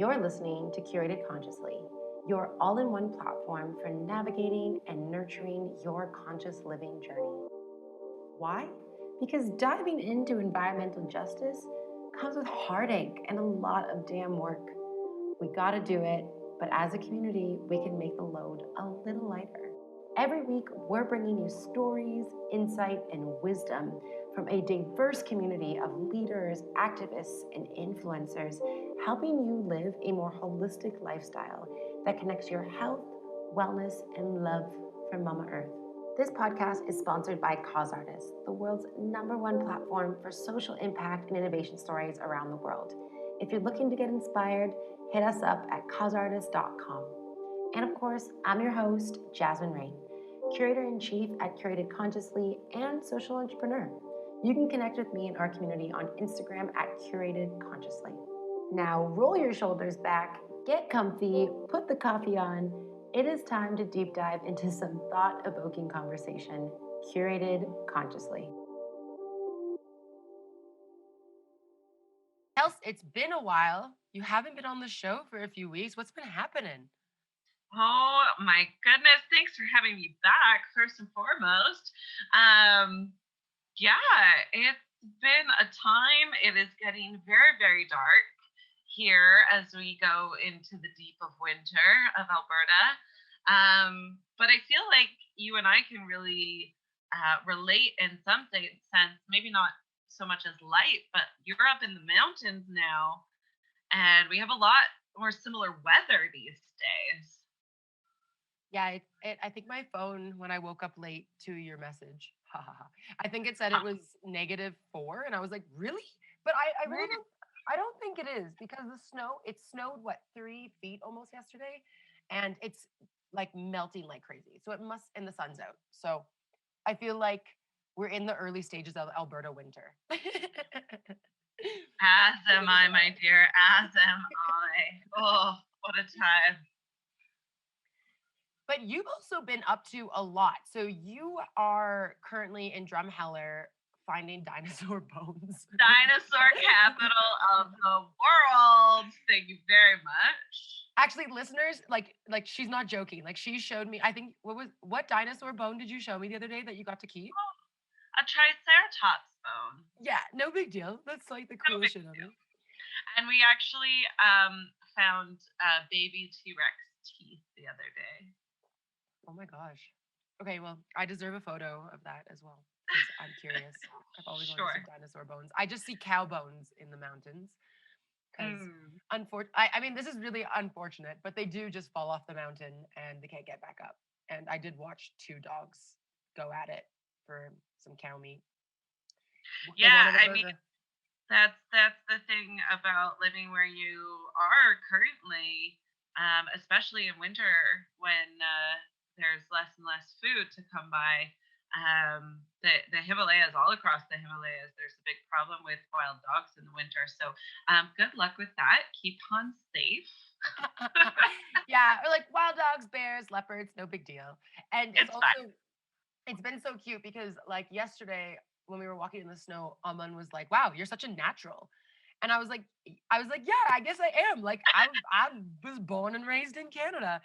You're listening to Curated Consciously, your all in one platform for navigating and nurturing your conscious living journey. Why? Because diving into environmental justice comes with heartache and a lot of damn work. We gotta do it, but as a community, we can make the load a little lighter. Every week, we're bringing you stories, insight, and wisdom from a diverse community of leaders, activists, and influencers, helping you live a more holistic lifestyle that connects your health, wellness, and love from Mama Earth. This podcast is sponsored by Cause Artists, the world's #1 platform for social impact and innovation stories around the world. If you're looking to get inspired, hit us up at causeartist.com. And of course, I'm your host, Jazzmine Raine, Curator-in-Chief at Curated Consciously and social entrepreneur. You can connect with me and our community on Instagram at Curated Consciously. Now, roll your shoulders back, get comfy, put the coffee on. It is time to deep dive into some thought-evoking conversation, Curated Consciously. Kelsey, it's been a while. You haven't been on the show for a few weeks. What's been happening? Oh my goodness. Thanks for having me back, first and foremost. Yeah, it's been a time. It is getting very, very dark here as we go into the deep of winter of Alberta. But I feel like you and I can really relate in some sense, maybe not so much as light, but you're up in the mountains now, and we have a lot more similar weather these days. Yeah, I think my phone, when I woke up late to your message, I think it said it was -4, and I was like, really? But I really don't. I don't think it is because it snowed what 3 feet almost yesterday, and it's like melting like crazy. So it must, and the sun's out. So I feel like we're in the early stages of Alberta winter. As am I, my dear. As am I. Oh, what a time. But you've also been up to a lot. So you are currently in Drumheller finding dinosaur bones. Dinosaur capital of the world. Thank you very much. Actually, listeners, like she's not joking. Like she showed me, I think what dinosaur bone did you show me the other day that you got to keep? A triceratops bone. Yeah, no big deal. That's like the coolest shit of it. And we actually found baby T-Rex teeth the other day. Oh my gosh. Okay, well, I deserve a photo of that as well because I'm curious. I've always wanted to see dinosaur bones. I just see cow bones in the mountains because I mean, this is really unfortunate, but they do just fall off the mountain and they can't get back up. And I did watch 2 dogs go at it for some cow meat. Yeah, I mean, that's the thing about living where you are currently, especially in winter when there's less and less food to come by. The Himalayas, all across the Himalayas, there's a big problem with wild dogs in the winter. So good luck with that. Keep on safe. Yeah, or like wild dogs, bears, leopards, no big deal. And it's also fine. It's been so cute because like yesterday when we were walking in the snow, Aman was like, "Wow, you're such a natural." And I was like, "Yeah, I guess I am. Like I was born and raised in Canada."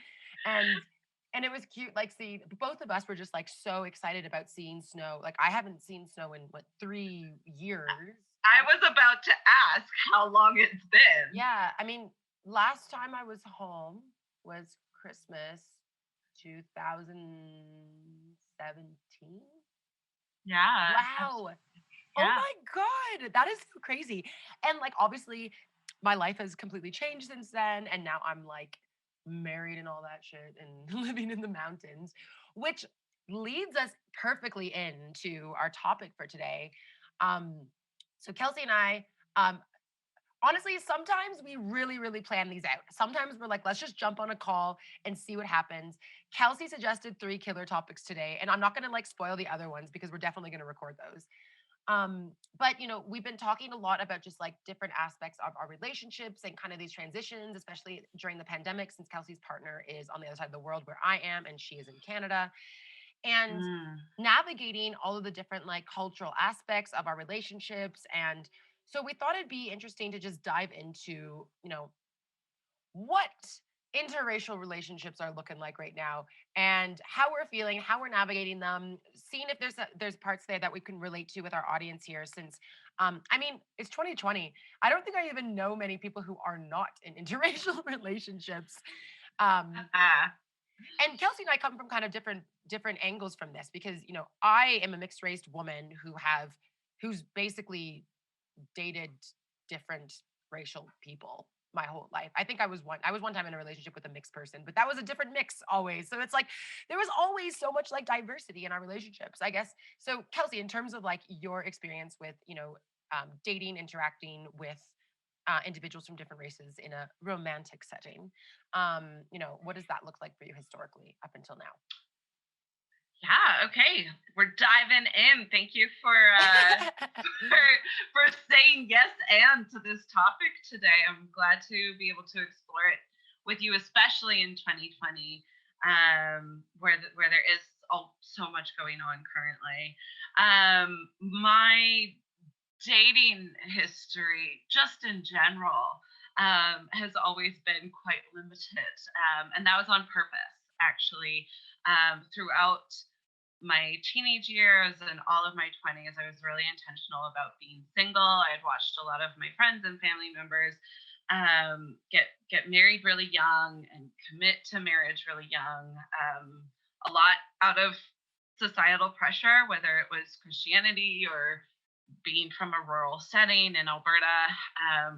And it was cute. Like, see, both of us were just like so excited about seeing snow. Like I haven't seen snow in 3 years. I was about to ask how long it's been. Yeah, I mean, last time I was home was Christmas 2017. Yeah. Wow. Yeah. Oh my God. That is so crazy. And like, obviously, my life has completely changed since then. And now I'm like married and all that shit and living in the mountains, which leads us perfectly into our topic for today. So Kelsey and I, honestly, sometimes we really, really plan these out. Sometimes we're like, let's just jump on a call and see what happens. Kelsey suggested 3 killer topics today, and I'm not going to like spoil the other ones because we're definitely going to record those. But you know, we've been talking a lot about just like different aspects of our relationships and kind of these transitions, especially during the pandemic, since Kelsey's partner is on the other side of the world where I am, and she is in Canada. And navigating all of the different like cultural aspects of our relationships. And so we thought it'd be interesting to just dive into, you know, what interracial relationships are looking like right now, and how we're feeling, how we're navigating them, seeing if there's parts there that we can relate to with our audience here. Since I mean, it's 2020. I don't think I even know many people who are not in interracial relationships. Um, and Kelsey and I come from kind of different angles from this, because I am a mixed race woman who's basically dated different racial people my whole life. I think I was one time in a relationship with a mixed person, but that was a different mix always. So it's like there was always so much like diversity in our relationships, I guess. So Kelsey, in terms of like your experience with dating, interacting with individuals from different races in a romantic setting, what does that look like for you historically up until now? Yeah, okay. We're diving in. Thank you for for saying yes and to this topic today. I'm glad to be able to explore it with you, especially in 2020, where there is so much going on currently. My dating history, just in general, has always been quite limited, and that was on purpose, actually. Throughout my teenage years and all of my 20s, I was really intentional about being single. I had watched a lot of my friends and family members get married really young and commit to marriage really young. A lot out of societal pressure, whether it was Christianity or being from a rural setting in Alberta,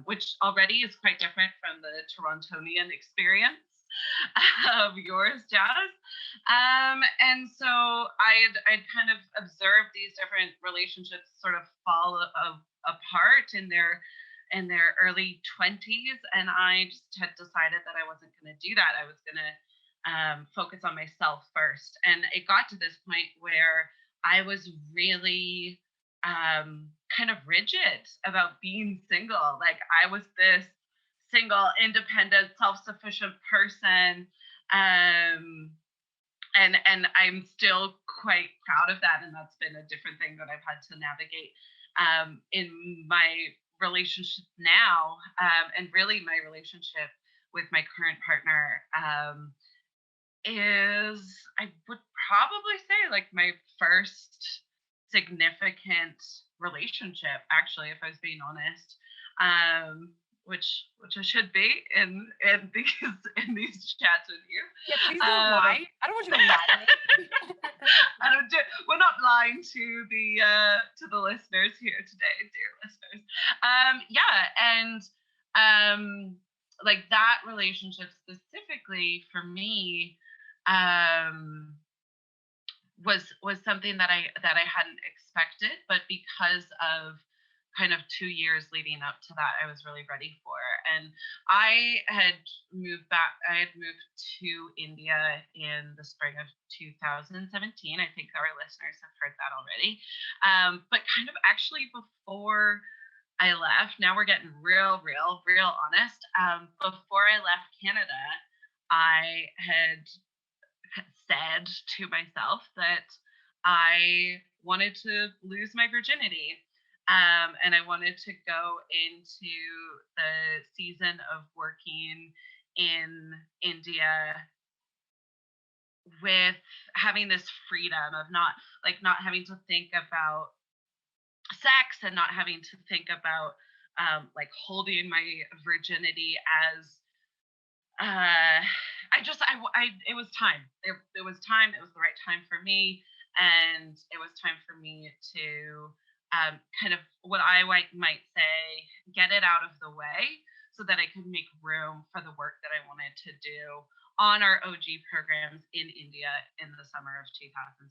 which already is quite different from the Torontonian experience of yours, Jazz. And so I'd kind of observed these different relationships sort of fall apart in their early 20s, and I just had decided that I wasn't going to do that. I was going to focus on myself first, and it got to this point where I was really kind of rigid about being single. Like, I was this single, independent, self-sufficient person. And I'm still quite proud of that. And that's been a different thing that I've had to navigate in my relationship now. And really my relationship with my current partner is, I would probably say, like, my first significant relationship, actually, if I was being honest. Which I should be in these chats with you. Yeah, please don't lie. I don't want you to lie. We're not lying to the listeners here today, dear listeners. And like, that relationship specifically for me was something that I hadn't expected, but because of kind of 2 years leading up to that, I was really ready for. And I had moved to India in the spring of 2017. I think our listeners have heard that already. But kind of actually before I left, now we're getting real honest. Before I left Canada, I had said to myself that I wanted to lose my virginity. And I wanted to go into the season of working in India with having this freedom of not having to think about sex, and not having to think about like holding my virginity as it was time. It was time. It was the right time for me, and it was time for me to kind of, what I might say, get it out of the way so that I could make room for the work that I wanted to do on our OG programs in India in the summer of 2017.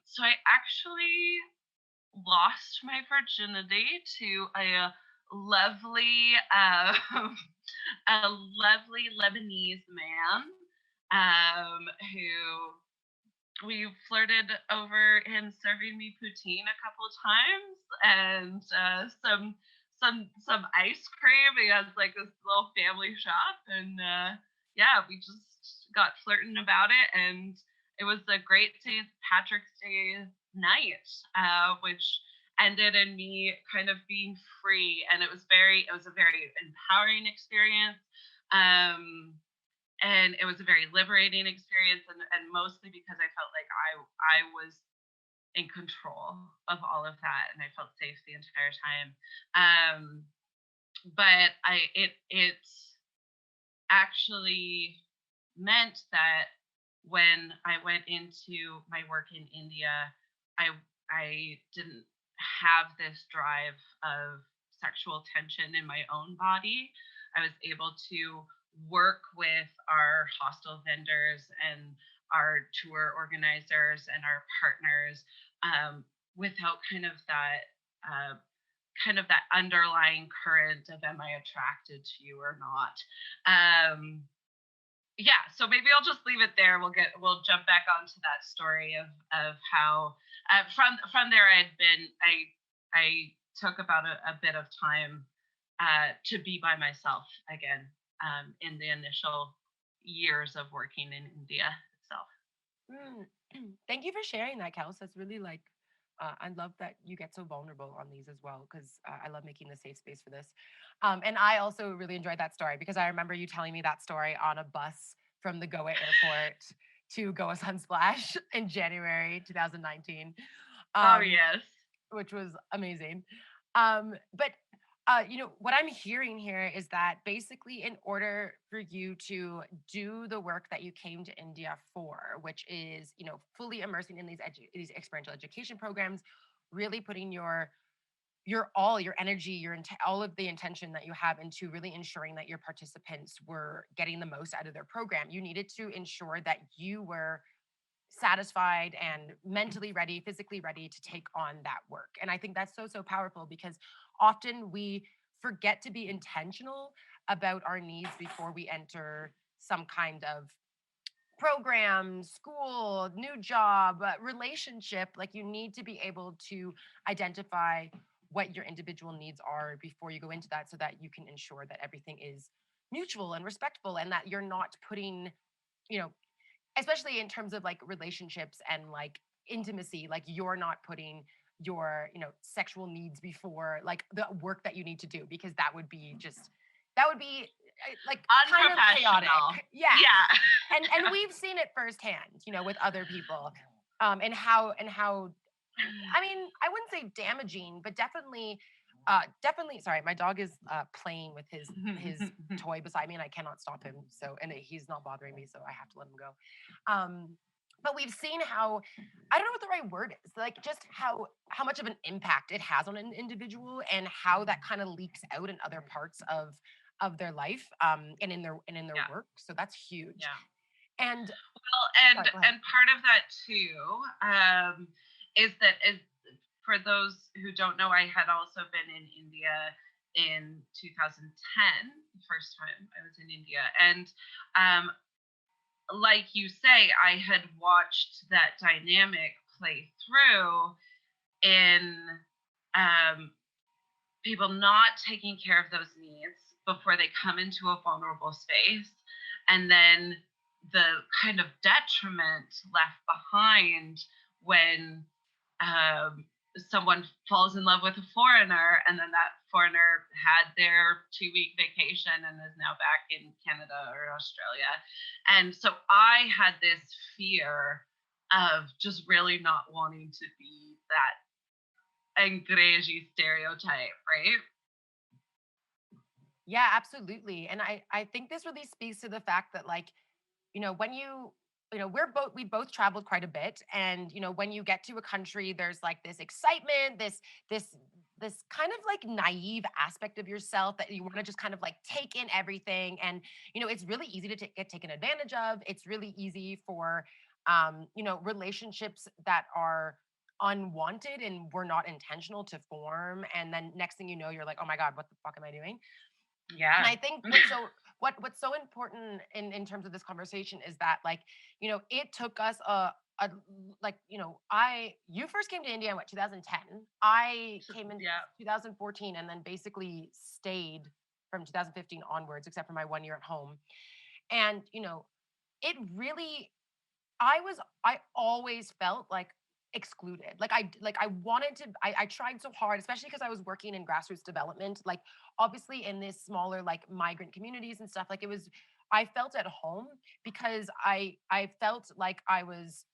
So I actually lost my virginity to a lovely a lovely Lebanese man who we flirted over him serving me poutine a couple of times, and some ice cream. He has like this little family shop, and yeah, we just got flirting about it, and it was a great St. Patrick's Day night, which ended in me kind of being free, and it was a very empowering experience. Um, and it was a very liberating experience, and mostly because I felt like I was in control of all of that, and I felt safe the entire time. Um, but it actually meant that when I went into my work in India, I didn't have this drive of sexual tension in my own body. I was able to work with our hostel vendors and our tour organizers and our partners, without uh, kind of that underlying current of, am I attracted to you or not? Yeah, so maybe I'll just leave it there. We'll jump back onto that story of how, from there I took about a bit of time to be by myself again, in the initial years of working in India itself. Mm. Thank you for sharing that, Kels. That's really like, I love that you get so vulnerable on these as well, because I love making the safe space for this. And I also really enjoyed that story because I remember you telling me that story on a bus from the Goa airport to Goa Sunsplash in January 2019, Oh um, yes. which was amazing. But what I'm hearing here is that basically, in order for you to do the work that you came to India for, which is, fully immersing in these experiential education programs, really putting your energy, all of the intention that you have into really ensuring that your participants were getting the most out of their program, you needed to ensure that you were satisfied and mentally ready, physically ready to take on that work. And I think that's so, so powerful because often we forget to be intentional about our needs before we enter some kind of program, school, new job, relationship. Like, you need to be able to identify what your individual needs are before you go into that, so that you can ensure that everything is mutual and respectful, and that you're not putting, you know, especially in terms of like relationships and like intimacy, like you're not putting your sexual needs before like the work that you need to do, because that would be like kind of chaotic. Unprofessional. Yeah. Yeah. And we've seen it firsthand, with other people, and how I mean, I wouldn't say damaging, but definitely. Sorry, my dog is playing with his toy beside me, and I cannot stop him. So, and he's not bothering me, so I have to let him go. But we've seen how, I don't know what the right word is, like just how much of an impact it has on an individual, and how that kind of leaks out in other parts of their life, and in their Yeah. work. So that's huge. Yeah. And Well, sorry, go ahead. and part of that too, is for those who don't know, I had also been in India in 2010, the first time I was in India, and um, like you say, I had watched that dynamic play through in um, people not taking care of those needs before they come into a vulnerable space, and then the kind of detriment left behind when um, someone falls in love with a foreigner, and then that foreigner had their 2-week vacation and is now back in Canada or Australia. And so I had this fear of just really not wanting to be that Angrezi stereotype, right? Yeah, absolutely. And I think this really speaks to the fact that, like, when we both traveled quite a bit, and when you get to a country, there's like this excitement, this kind of like naive aspect of yourself that you want to just kind of like take in everything. And it's really easy to get taken advantage of. It's really easy for relationships that are unwanted and were not intentional to form, and then next thing you know, you're like, oh my god, what the fuck am I doing? And Yeah. I think what's so important in terms of this conversation is that, like, it took us a like, you first came to India in what, 2010? I came in Yeah. 2014, and then basically stayed from 2015 onwards, except for my 1 year at home. And it really, I always felt like excluded. Like I wanted to, I tried so hard, especially because I was working in grassroots development, like obviously in this smaller like migrant communities and stuff. Like it was, I felt at home because I felt like I was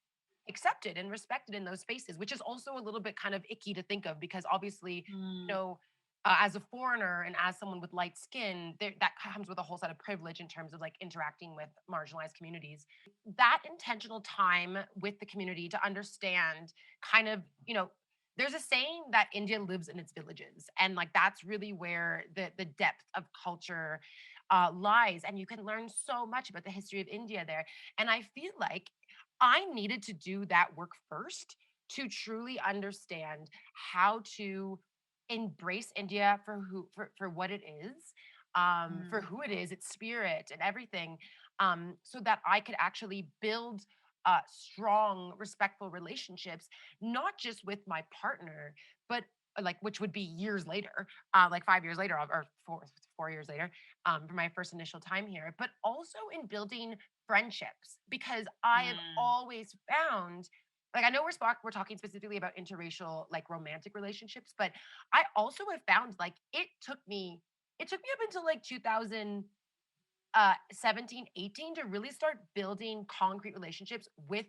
accepted and respected in those spaces, which is also a little bit kind of icky to think of because obviously, you Mm, know, as a foreigner and as someone with light skin, there, that comes with a whole set of privilege in terms of like interacting with marginalized communities. That intentional time with the community to understand kind of, there's a saying that India lives in its villages. And like that's really where the depth of culture lies. And you can learn so much about the history of India there. And I feel like I needed to do that work first to truly understand how to embrace India for what it is, for mm, who it is, its spirit and everything, so that I could actually build strong, respectful relationships, not just with my partner, but like which would be years later, like 5 years later or 4 years later, for my first initial time here, but also in building friendships because I have mm. always found, like I know we're talking specifically about interracial like romantic relationships, but I also have found like it took me up until like 2017, 18 to really start building concrete relationships with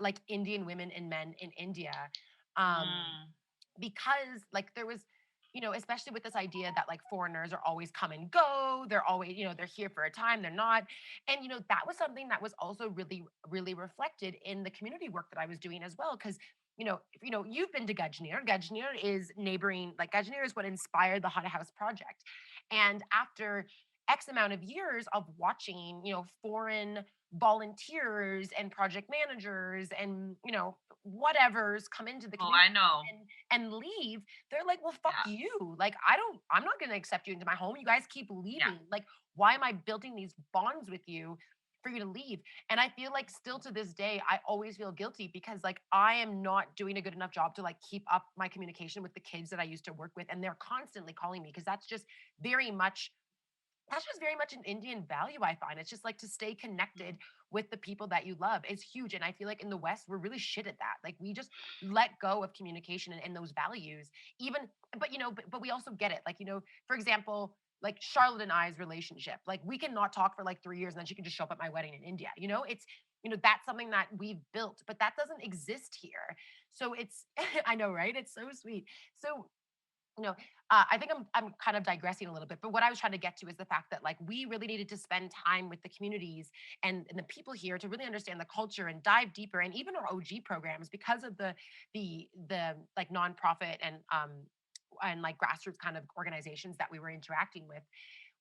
like Indian women and men in India. Um Mm. because like there was, especially with this idea that like foreigners are always come and go, they're always, they're here for a time, they're not. And that was something that was also really really reflected in the community work that I was doing as well, because you've been to Gajner is neighboring, like Gajner is what inspired the Hot House project. And after X amount of years of watching, foreign volunteers and project managers and whatever's come into the Oh, community I know. and leave, they're like, well, fuck Yeah. you. Like, I'm not going to accept you into my home. You guys keep Yeah. leaving. Like, why am I building these bonds with you for you to leave? And I feel like still to this day, I always feel guilty because like I am not doing a good enough job to like keep up my communication with the kids that I used to work with. And they're constantly calling me because very much that's just very much an Indian value, I find. It's just like to stay connected with the people that you love is huge. And I feel like in the West, we're really shit at that. Like we just let go of communication and those values, even, but we also get it. Like, for example, like Charlotte and I's relationship, like we can not talk for like 3 years and then she can just show up at my wedding in India. That's something that we've built, but that doesn't exist here. So it's, I know, right? It's so sweet. So you know, I think I'm kind of digressing a little bit, but what I was trying to get to is the fact that like we really needed to spend time with the communities and the people here to really understand the culture and dive deeper, and even our OG programs because of the like nonprofit and like grassroots kind of organizations that we were interacting with.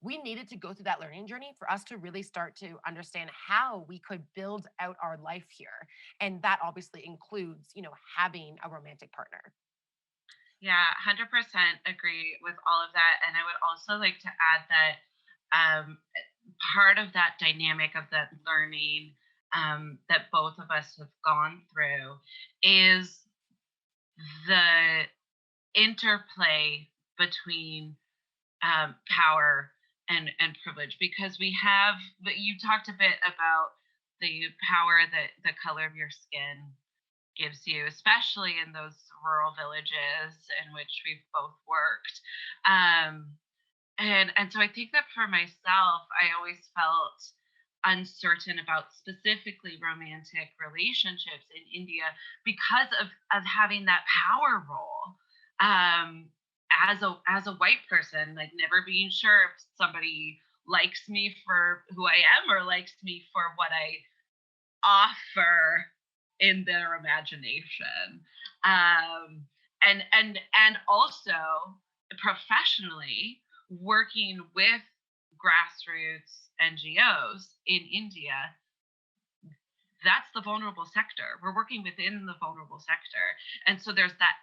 We needed to go through that learning journey for us to really start to understand how we could build out our life here, and that obviously includes having a romantic partner. Yeah, 100% agree with all of that. And I would also like to add that part of that dynamic of that learning that both of us have gone through is the interplay between power and privilege, because we have, but you talked a bit about the power that the color of your skin gives you, especially in those rural villages in which we've both worked. Um, and so I think that for myself, I always felt uncertain about specifically romantic relationships in India because of having that power role. Um, as a white person, like never being sure if somebody likes me for who I am or likes me for what I offer in their imagination. And also professionally working with grassroots NGOs in India, that's the vulnerable sector. We're working within the vulnerable sector. And so there's that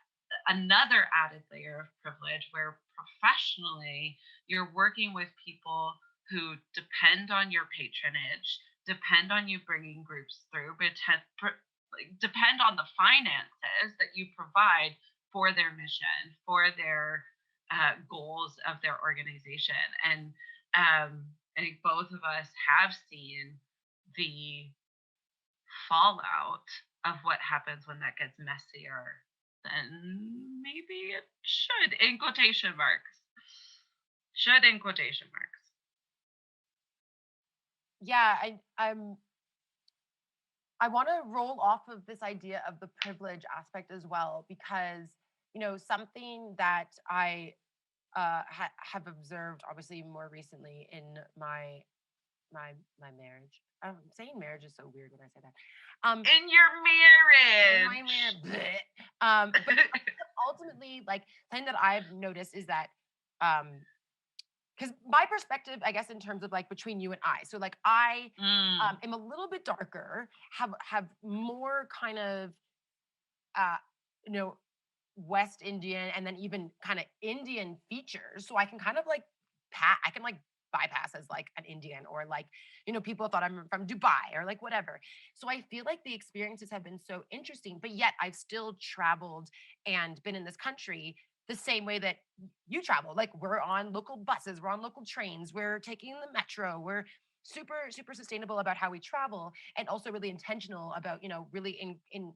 another added layer of privilege where professionally you're working with people who depend on your patronage, depend on you bringing groups through, but like, depend on the finances that you provide for their mission, for their goals of their organization. And I think both of us have seen the fallout of what happens when that gets messier than maybe it should, in quotation marks. Should, in quotation marks. Yeah, I want to roll off of this idea of the privilege aspect as well, because something that I have observed, obviously more recently in my marriage. I'm saying marriage is so weird when I say that. In your In my marriage. marriage. But ultimately, like, thing that I've noticed is that because my perspective, I guess, in terms of like between you and I. So like I Mm. am a little bit darker, have more kind of uh you know West Indian and then even kind of Indian features. So I can kind of like I can like bypass as like an Indian, or like, people thought I'm from Dubai or like whatever. So I feel like the experiences have been so interesting, but yet I've still traveled and been in this country the same way that you travel. Like, we're on local buses, we're on local trains, we're taking the metro, we're super, super sustainable about how we travel, and also really intentional about, really in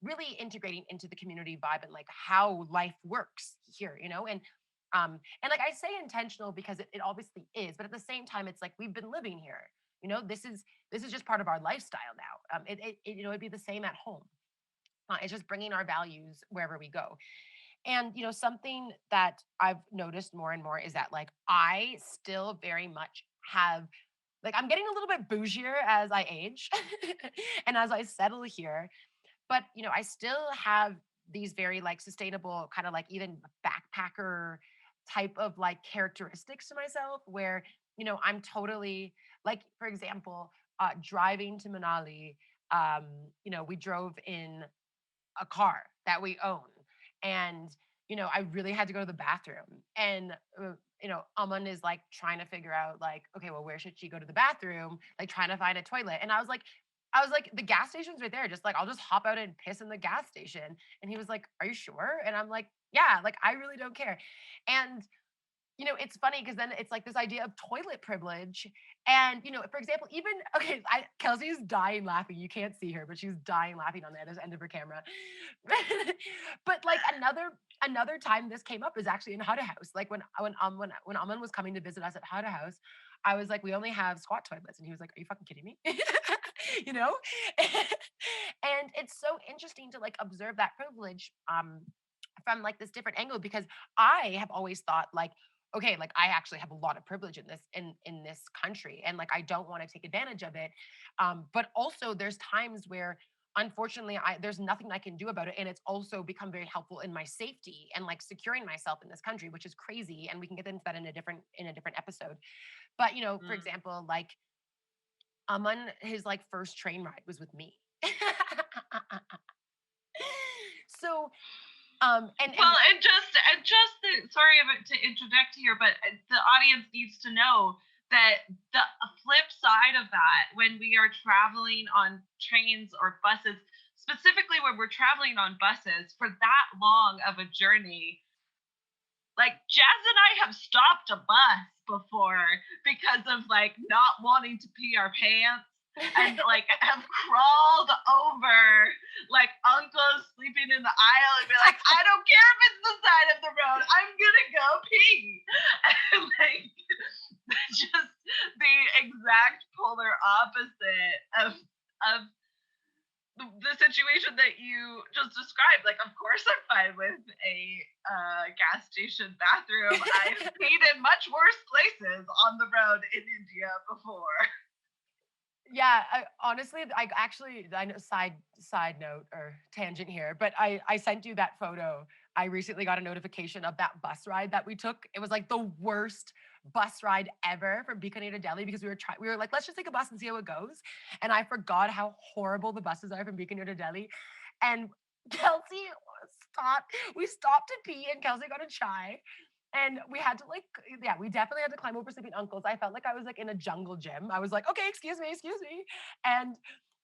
really integrating into the community vibe and like how life works here, and like I say intentional because it obviously is, but at the same time, it's like we've been living here. This is just part of our lifestyle now. It'd be the same at home. It's just bringing our values wherever we go. And something that I've noticed more and more is that like I still very much have, like, I'm getting a little bit bougier as I age and as I settle here, but I still have these very like sustainable kind of like even backpacker type of like characteristics to myself, where I'm totally, like, for example, driving to Manali. We drove in a car that we own, and I really had to go to the bathroom, and Aman is like trying to figure out like, okay, well, where should she go to the bathroom, like trying to find a toilet. And I was like, the gas station's right there, just like I'll just hop out and piss in the gas station. And he was like, are you sure? And I'm like, yeah, like I really don't care. And it's funny because then it's like this idea of toilet privilege. And, for example, even, okay, Kelsey's dying laughing. You can't see her, but she's dying laughing on the other end of her camera. But like another time this came up is actually in Huda House. Like when Aman was coming to visit us at Huda House, I was like, we only have squat toilets. And he was like, are you fucking kidding me? you know? And it's so interesting to like observe that privilege from like this different angle, because I have always thought like, okay, like I actually have a lot of privilege in this country, and like I don't want to take advantage of it. But also there's times where unfortunately there's nothing I can do about it, and it's also become very helpful in my safety and like securing myself in this country, which is crazy, and we can get into that in a different episode. But for Mm. example, like Aman, his like first train ride was with me. So and Well, and just sorry to interject here, but the audience needs to know that the flip side of that, when we are traveling on trains or buses, specifically when we're traveling on buses for that long of a journey, like Jazz and I have stopped a bus before because of like not wanting to pee our pants, and like have crawled over like uncles sleeping in the aisle and be like, I don't care if it's the side of the road, I'm gonna go pee. And like just the exact polar opposite of the situation that you just described. Like, of course, I'm fine with a gas station bathroom. I've peed in much worse places on the road in India before. yeah, honestly, I know, side note or tangent here, but I sent you that photo. I recently got a notification of that bus ride that we took. It was like the worst bus ride ever from Bikaner to Delhi, because we were like, let's just take a bus and see how it goes. And I forgot how horrible the buses are from Bikaner to Delhi. And Kelsey we stopped to pee, and Kelsey got a chai. And we had to like, yeah, we definitely had to climb over sleeping uncles. I felt like I was like in a jungle gym. I was like, okay, excuse me, excuse me. And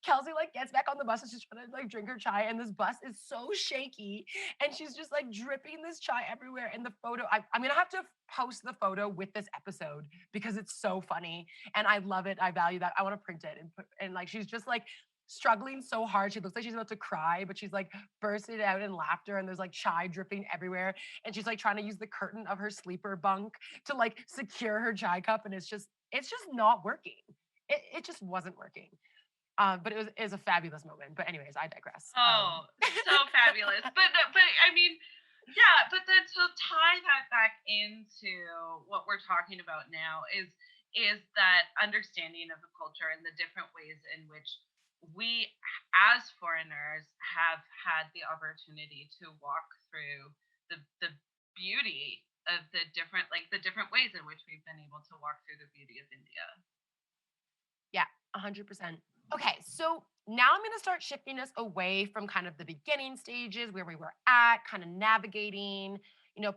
Kelsey like gets back on the bus and she's trying to like drink her chai, and this bus is so shaky, and she's just like dripping this chai everywhere. And the photo, I'm gonna have to post the photo with this episode because it's so funny and I love it. I value that. I want to print it and like she's just like struggling so hard. She looks like she's about to cry, but she's like bursted out in laughter, and there's like chai dripping everywhere. And she's like trying to use the curtain of her sleeper bunk to like secure her chai cup, and it's just not working. It just wasn't working. But it was a fabulous moment. But anyways, I digress. Oh, so fabulous. But I mean, yeah, but then to tie that back into what we're talking about now is that understanding of the culture and the different ways in which we as foreigners have had the opportunity to walk through the beauty of the different ways in which we've been able to walk through the beauty of India. Yeah, 100%. Okay, so now I'm going to start shifting us away from kind of the beginning stages where we were at, kind of navigating,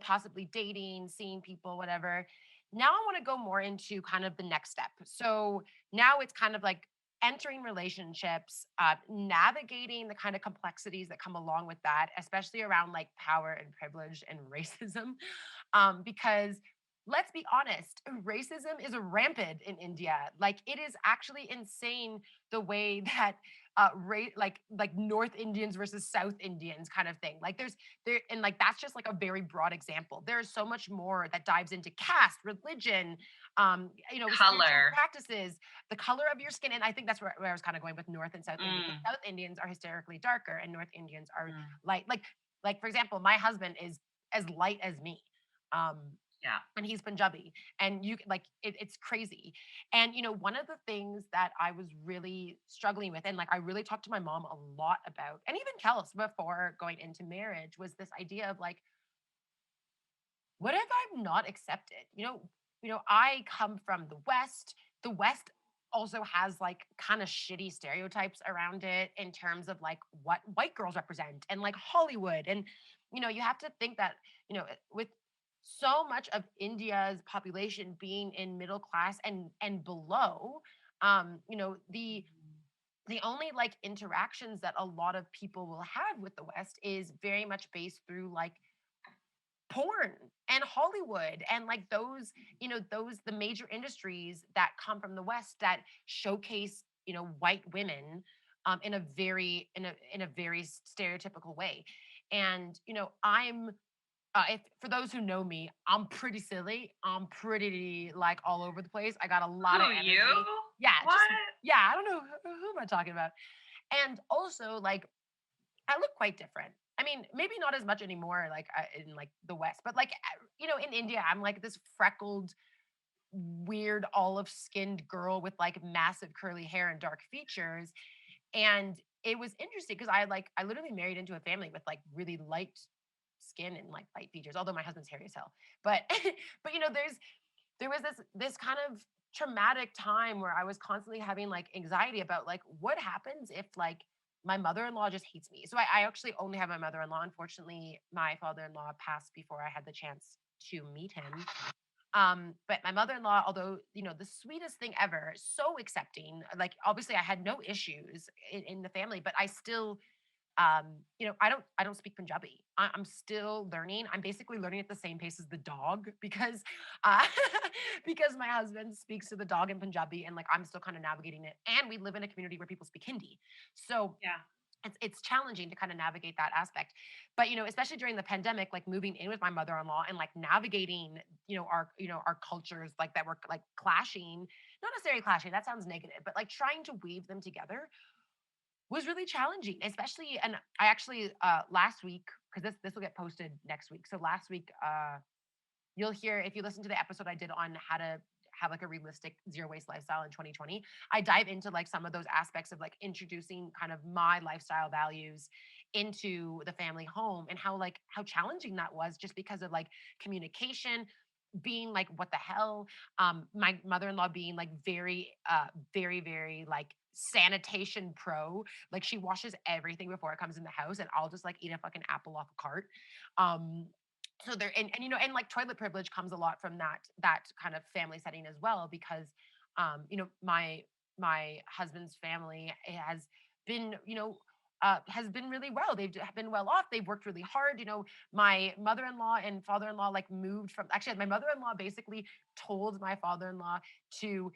possibly dating, seeing people, whatever. Now I want to go more into kind of the next step. So now it's kind of like entering relationships, navigating the kind of complexities that come along with that, especially around like power and privilege and racism. Because let's be honest, racism is rampant in India. Like it is actually insane the way that like North Indians versus South Indians kind of thing. Like there and like that's just like a very broad example. There is so much more that dives into caste, religion, spiritual Color. practices, the color of your skin. And I think that's where I was kind of going with North and South Indians. South Indians are hysterically darker and North Indians are light. Like for example, my husband is as light as me. Um, Yeah. and he's Punjabi, and it's crazy. And one of the things that I was really struggling with, and like I really talked to my mom a lot about, and even Kels before going into marriage, was this idea of like, what if I'm not accepted? I come from the West. The West also has like kind of shitty stereotypes around it in terms of like what white girls represent and like Hollywood. And you have to think that with so much of India's population being in middle class and below, the only like interactions that a lot of people will have with the West is very much based through like porn and Hollywood and like those the major industries that come from the West that showcase white women in a very stereotypical way. And I'm if for those who know me, I'm pretty silly. I'm pretty like all over the place. I got a lot of Who, energy. you? Yeah, What? I don't know who am I talking about. And also like I look quite different. I mean, maybe not as much anymore, like in like the West, but like in India, I'm like this freckled, weird, olive-skinned girl with like massive curly hair and dark features. And it was interesting because I literally married into a family with like really light skin and like light features. Although my husband's hairy as hell, but but there was this kind of traumatic time where I was constantly having like anxiety about like what happens if like my mother-in-law just hates me. So I actually only have my mother-in-law. Unfortunately, my father-in-law passed before I had the chance to meet him. But my mother-in-law, although the sweetest thing ever, so accepting. Like obviously, I had no issues in the family, but I still, I don't speak Punjabi. I'm still learning. I'm basically learning at the same pace as the dog because, uh, because my husband speaks to the dog in Punjabi, and like I'm still kind of navigating it. And we live in a community where people speak Hindi, so Yeah. it's challenging to kind of navigate that aspect. But especially during the pandemic, like moving in with my mother-in-law and like navigating our cultures like that were like clashing, not necessarily clashing, that sounds negative, but like trying to weave them together was really challenging. Especially, and I actually last week, because this will get posted next week, so last week you'll hear, if you listen to the episode I did on how to have like a realistic zero waste lifestyle in 2020, I dive into like some of those aspects of like introducing kind of my lifestyle values into the family home, and how challenging that was just because of like communication being like what the hell, my mother-in-law being like very like sanitation pro, like she washes everything before it comes in the house, and I'll just like eat a fucking apple off a cart. um so there, and and like toilet privilege comes a lot from that kind of family setting as well, because my husband's family has been has been really well. They've been well off. They've worked really hard. My mother-in-law and father-in-law like moved from. Actually, my mother-in-law basically told my father-in-law to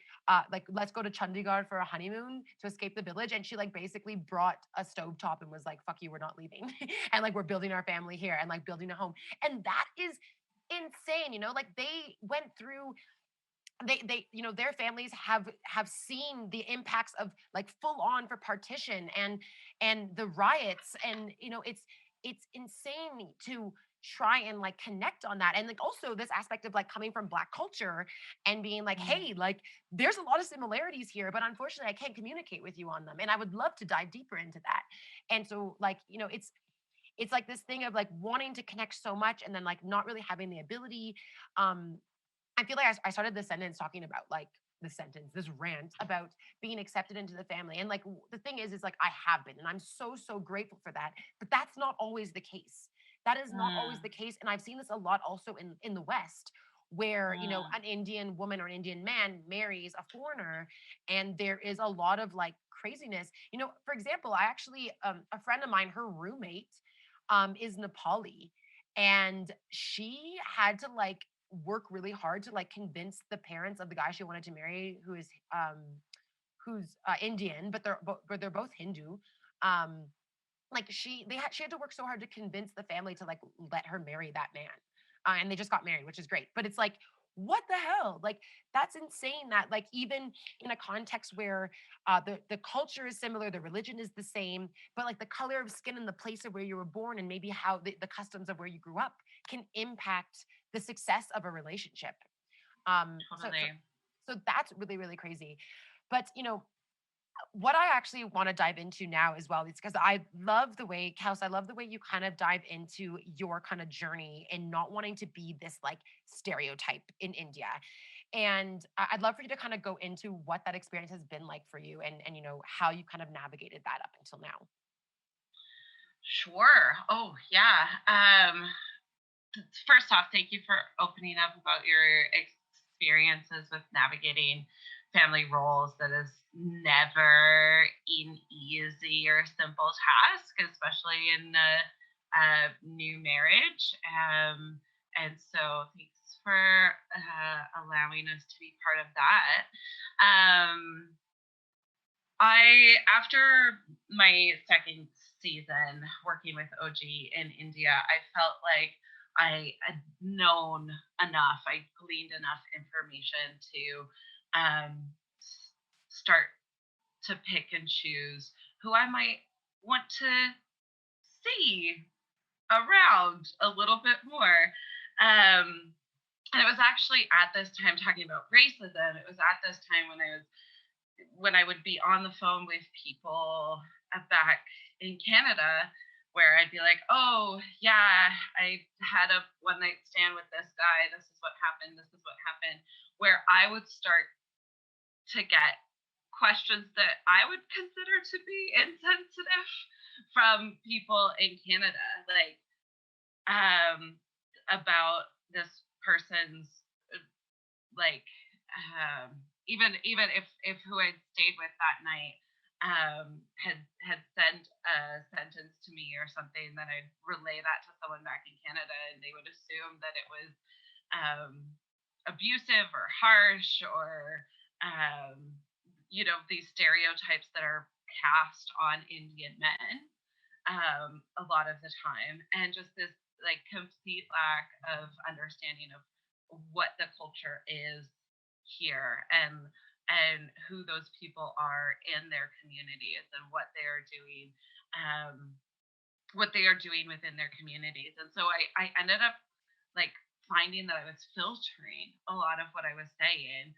like, let's go to Chandigarh for a honeymoon to escape the village, and she like basically brought a stovetop and was like, "Fuck you, we're not leaving," and like we're building our family here and like building a home, and that is insane. Like they went through they their families have seen the impacts of like full on for partition and the riots, and it's insane to try and like connect on that, and like also this aspect of like coming from Black culture and being like, Mm. hey, like there's a lot of similarities here, but unfortunately I can't communicate with you on them, and I would love to dive deeper into that. And so like it's like this thing of like wanting to connect so much and then like not really having the ability. I feel like I started this sentence talking about like this rant about being accepted into the family. And like the thing is like I have been, and I'm so, so grateful for that. But that's not always the case. That is not always Mm. the case. And I've seen this a lot also in the West, where, Mm. an Indian woman or an Indian man marries a foreigner. And there is a lot of like craziness. For example, I actually, a friend of mine, her roommate is Nepali. And she had to like work really hard to like convince the parents of the guy she wanted to marry, who's Indian, but they're both Hindu. Um, like she had to work so hard to convince the family to like let her marry that man, and they just got married, which is great. But it's like, what the hell? Like that's insane. That like even in a context where the culture is similar, the religion is the same, but like the color of skin and the place of where you were born and maybe how the customs of where you grew up can impact the success of a relationship. Um, so so Totally. so that's really, really crazy. But what I actually want to dive into now as well is because I love the way, Kels, I love the way you kind of dive into your kind of journey and not wanting to be this like stereotype in India. And I'd love for you to kind of go into what that experience has been like for you, and how you kind of navigated that up until now. Sure. Oh, yeah. First off, thank you for opening up about your experiences with navigating family roles. That is never an easy or simple task, especially in a new marriage. And so, thanks for allowing us to be part of that. Um, after my second season working with OG in India, I felt like I had known enough. I gleaned enough information to start to pick and choose who I might want to see around a little bit more. Um, and it was actually at this time, talking about racism, it was at this time when I would be on the phone with people back in Canada, where I'd be like, "Oh yeah, I had a one night stand with this guy. This is what happened. This is what happened." Where I would start to get questions that I would consider to be insensitive from people in Canada, like um, about this person's like even if who I'd stayed with that night had sent a sentence to me or something, then I'd relay that to someone back in Canada, and they would assume that it was um, abusive or harsh or these stereotypes that are cast on Indian men a lot of the time, and just this like complete lack of understanding of what the culture is here, and who those people are in their communities and um, what they are doing within their communities. And so I ended up like finding that I was filtering a lot of what I was saying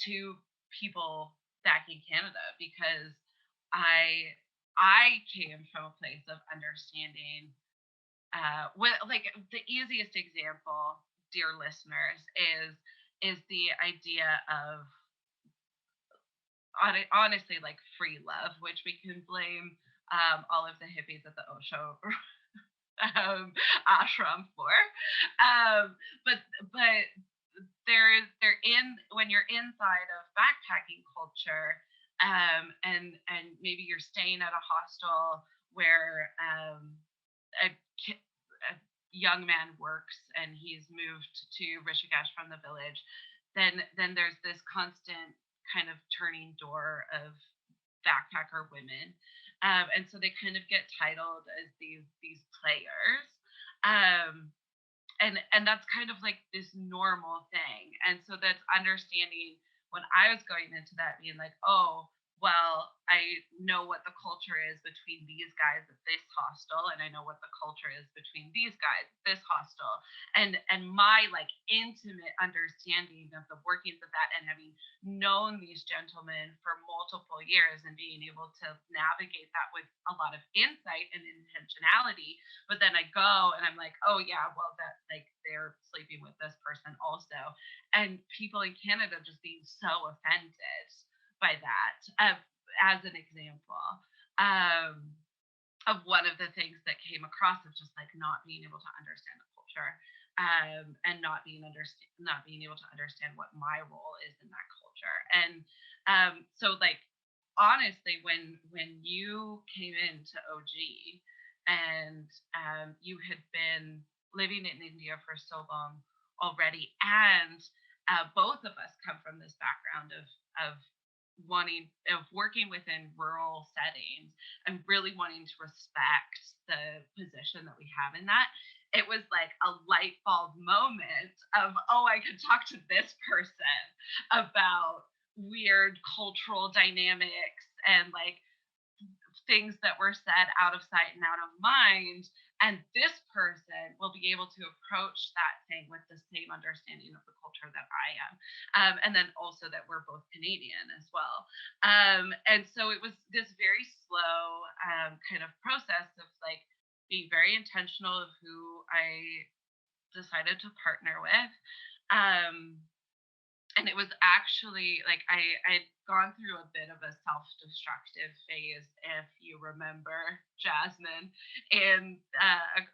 to people back in Canada, because I came from a place of understanding what, like, the easiest example, dear listeners, is the idea of honestly like free love, which we can blame all of the hippies at the Osho ashram for. But there is there in when you're inside of backpacking culture, and maybe you're staying at a hostel where a, a young man works and he's moved to Rishikesh from the village, then there's this constant kind of turning door of backpacker women, and so they kind of get titled as these players. Um, and that's kind of like this normal thing, and so that's understanding when I was going into that being like, oh, well, I know what the culture is between these guys at this hostel, and I know what the culture is between these guys at this hostel, and my like intimate understanding of the workings of that, and having known these gentlemen for multiple years and being able to navigate that with a lot of insight and intentionality. But then I go and I'm like, oh yeah, well, that like they're sleeping with this person also. And people in Canada just being so offended by that, as an example, um, of one of the things that came across of just like not being able to understand the culture, and not being able to understand what my role is in that culture. And so like honestly, when you came into OG and you had been living in India for so long already, and both of us come from this background of working within rural settings and really wanting to respect the position that we have in that. It was like a light bulb moment of, oh, I could talk to this person about weird cultural dynamics and like things that were said out of sight and out of mind. And this person will be able to approach that thing with the same understanding of the culture that I am. And then also that we're both Canadian as well. And so it was this very slow kind of process of like being very intentional of who I decided to partner with. And it was actually like I'd gone through a bit of a self-destructive phase, if you remember, Jazzmine, in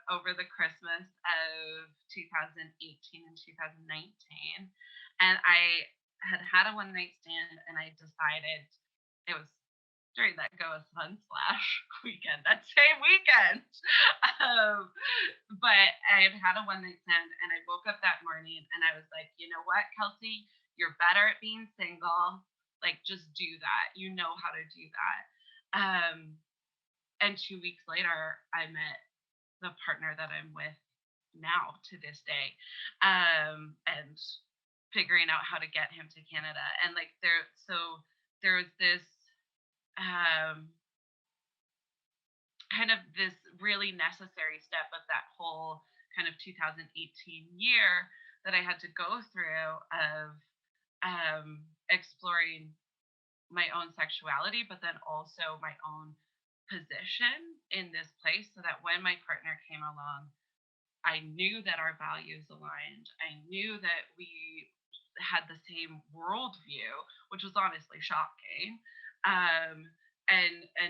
over the Christmas of 2018 and 2019. And I had a one night stand, and I decided it was during that Go a Sun Slash weekend, that same weekend. um, but I had a one night stand, and I woke up that morning and I was like, you know what, Kelsey, you're better at being single. Like, just do that. You know how to do that. And 2 weeks later, I met the partner that I'm with now to this day, and figuring out how to get him to Canada. And like there was this kind of this really necessary step of that whole kind of 2018 year that I had to go through of exploring my own sexuality, but then also my own position in this place, so that when my partner came along, I knew that our values aligned. I knew that we had the same worldview, which was honestly shocking. And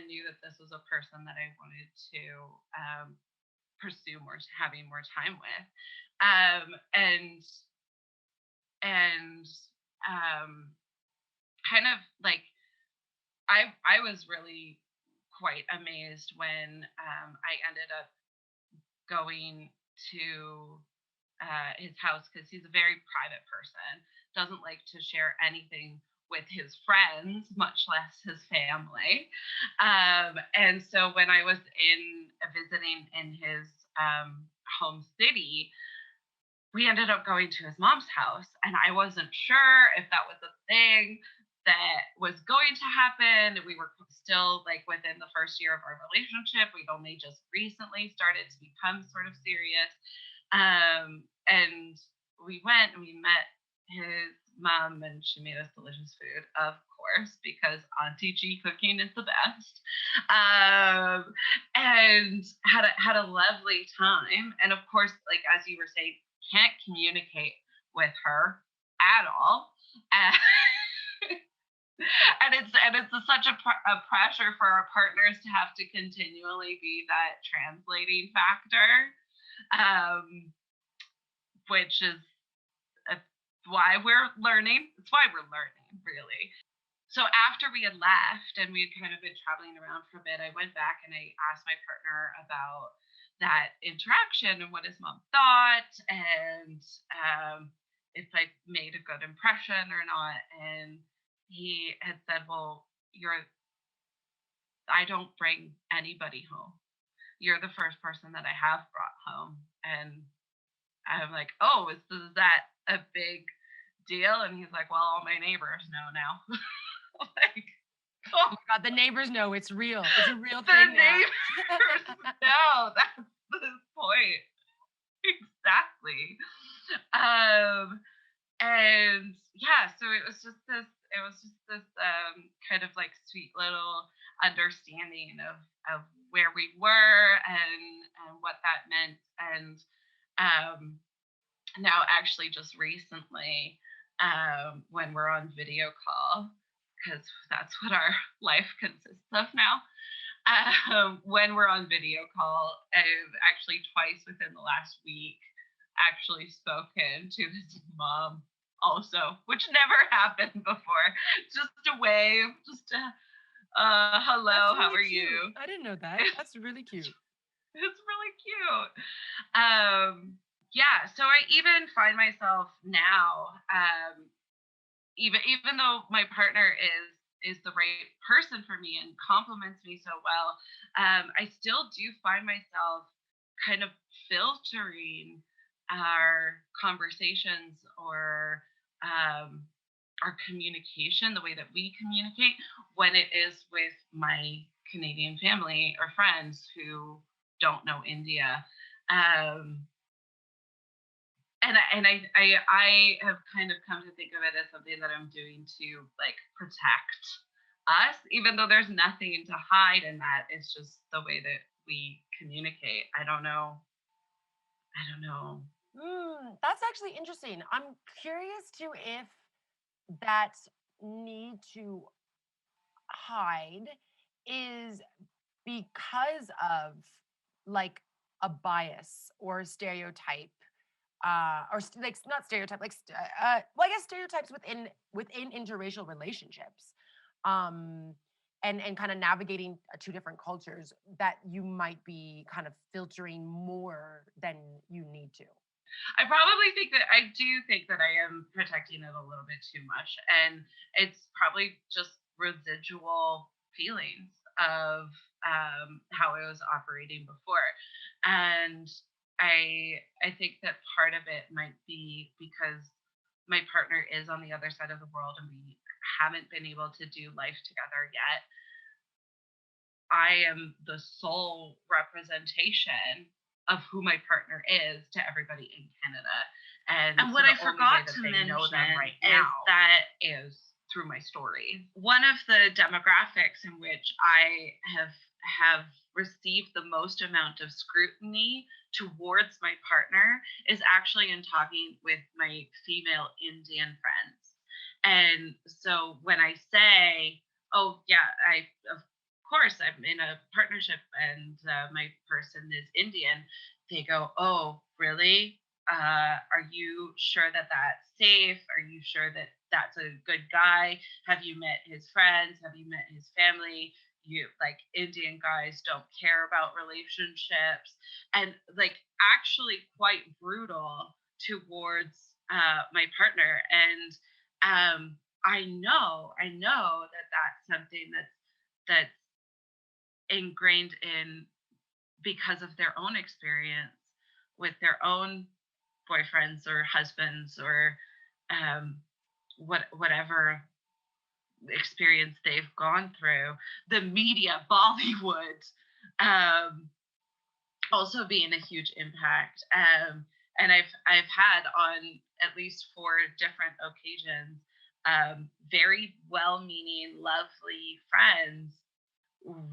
knew that this was a person that I wanted to pursue more, having more time with. And kind of like I was really quite amazed when I ended up going to his house, because he's a very private person, doesn't like to share anything with his friends, much less his family. And so when I was visiting in his home city, we ended up going to his mom's house, and I wasn't sure if that was a thing that was going to happen. We were still like within the first year of our relationship. We'd only just recently started to become sort of serious. And we went and we met his mom, and she made us delicious food, of course, because Auntie G cooking is the best. And had a lovely time. And of course, like as you were saying, can't communicate with her at all. And it's such a pressure for our partners to have to continually be that translating factor, which is why we're learning. It's why we're learning, really. So after we had left and we had kind of been traveling around for a bit, I went back and I asked my partner about that interaction and what his mom thought, and if I made a good impression or not. And he had said, "Well, I don't bring anybody home. You're the first person that I have brought home." And I'm like, "Oh, is that a big deal?" And he's like, "Well, all my neighbors know now." Like, Oh oh, my God, the neighbors know it's real. It's a real the thing now. neighbors know. That's the point. Exactly. Um, and yeah, so it was just this kind of like sweet little understanding of where we were and what that meant. And um now actually just recently, when we're on video call, because that's what our life consists of now. When we're on video call, I've actually twice within the last week actually spoken to his mom also, which never happened before. Just a wave, just a That's hello, how really are cute. you? I didn't know that. That's really cute. It's really cute. Yeah, so I even find myself now, even though my partner is the right person for me and compliments me so well, I still do find myself kind of filtering our conversations or um, our communication, the way that we communicate, when it is with my Canadian family or friends who don't know India. Um, and I have kind of come to think of it as something that I'm doing to like protect us, even though there's nothing to hide in that. It's just the way that we communicate. I don't know. I don't know. That's actually interesting. I'm curious too if that need to hide is because of like a bias or a stereotype like not stereotype well, I guess stereotypes within interracial relationships, um and kind of navigating two different cultures that you might be kind of filtering more than you need to. I do think that I am protecting it a little bit too much, and it's probably just residual feelings of how I was operating before. And I think that part of it might be because my partner is on the other side of the world and we haven't been able to do life together yet. I am the sole representation of who my partner is to everybody in Canada. And what I forgot to mention right is that is through my story. One of the demographics in which I have received the most amount of scrutiny towards my partner is actually in talking with my female Indian friends. And so when I say, "Oh yeah, I of course I'm in a partnership and my person is Indian," they go, "Oh, really? Are you sure that that's safe? Are you sure that that's a good guy? Have you met his friends? Have you met his family? You like Indian guys don't care about relationships," and like actually quite brutal towards my partner. And I know that that's something that's ingrained in because of their own experience with their own boyfriends or husbands or um, whatever experience they've gone through. The media, Bollywood, um, also being a huge impact. And I've had on at least 4 different occasions very well-meaning, lovely friends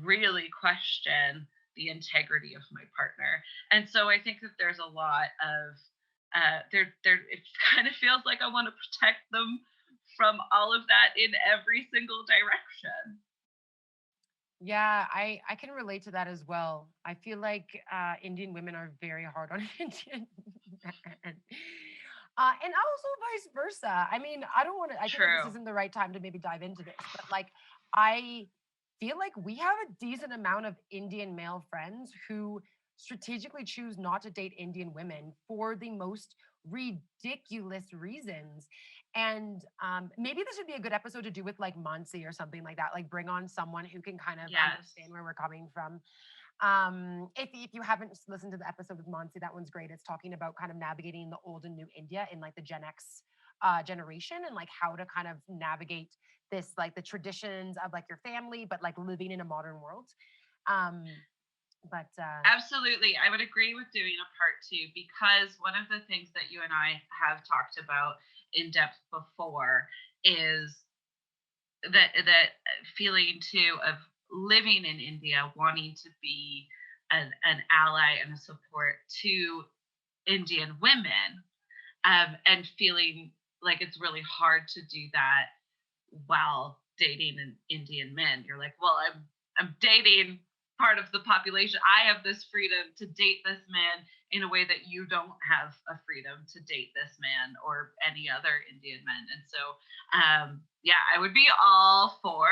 really question the integrity of my partner. And so I think that there's a lot of there it kind of feels like I want to protect them from all of that in every single direction. Yeah, I can relate to that as well. I feel like Indian women are very hard on Indian men. And also vice versa. I mean, I don't want to, I feel like this True. isn't the right time to maybe dive into this, but like, I feel like we have a decent amount of Indian male friends who strategically choose not to date Indian women for the most ridiculous reasons. And maybe this would be a good episode to do with like Mansi or something like that. Like, bring on someone who can kind of understand Yes. where we're coming from. If you haven't listened to the episode with Monsi, that one's great. It's talking about kind of navigating the old and new India in like the Gen X generation, and like how to kind of navigate this, like the traditions of like your family, but like living in a modern world. Um, but Absolutely. I would agree with doing a part two, because one of the things that you and I have talked about in depth before is that feeling too of living in India, wanting to be an ally and a support to Indian women, and feeling like it's really hard to do that while dating an Indian men. You're like, well, I'm dating part of the population. I have this freedom to date this man in a way that you don't have a freedom to date this man or any other Indian men. And so, yeah, I would be all for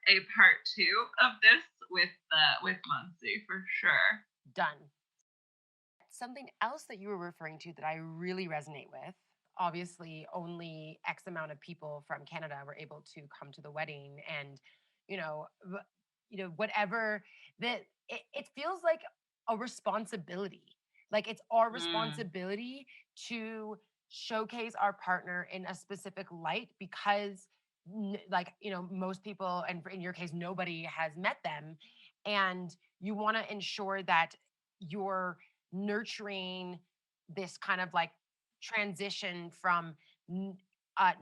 a part two of this with Muncie for sure. done. Something else that you were referring to that I really resonate with. Obviously, only X amount of people from Canada were able to come to the wedding, and you know, whatever that it feels like a responsibility. Like it's our Mm, responsibility to showcase our partner in a specific light because, like most people, and in your case, nobody has met them, and you want to ensure that you're nurturing this kind of like transition from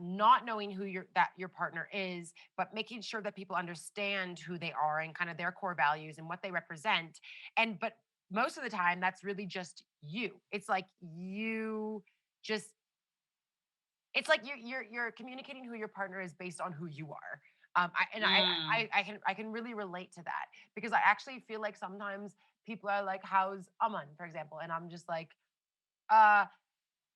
not knowing who your partner is, but making sure that people understand who they are and kind of their core values and what they represent. And but most of the time, that's really just you. It's like you just it's like you're communicating who your partner is based on who you are. mm. I can really relate to that because I actually feel like sometimes people are like, "How's Aman?" for example, and I'm just like, uh,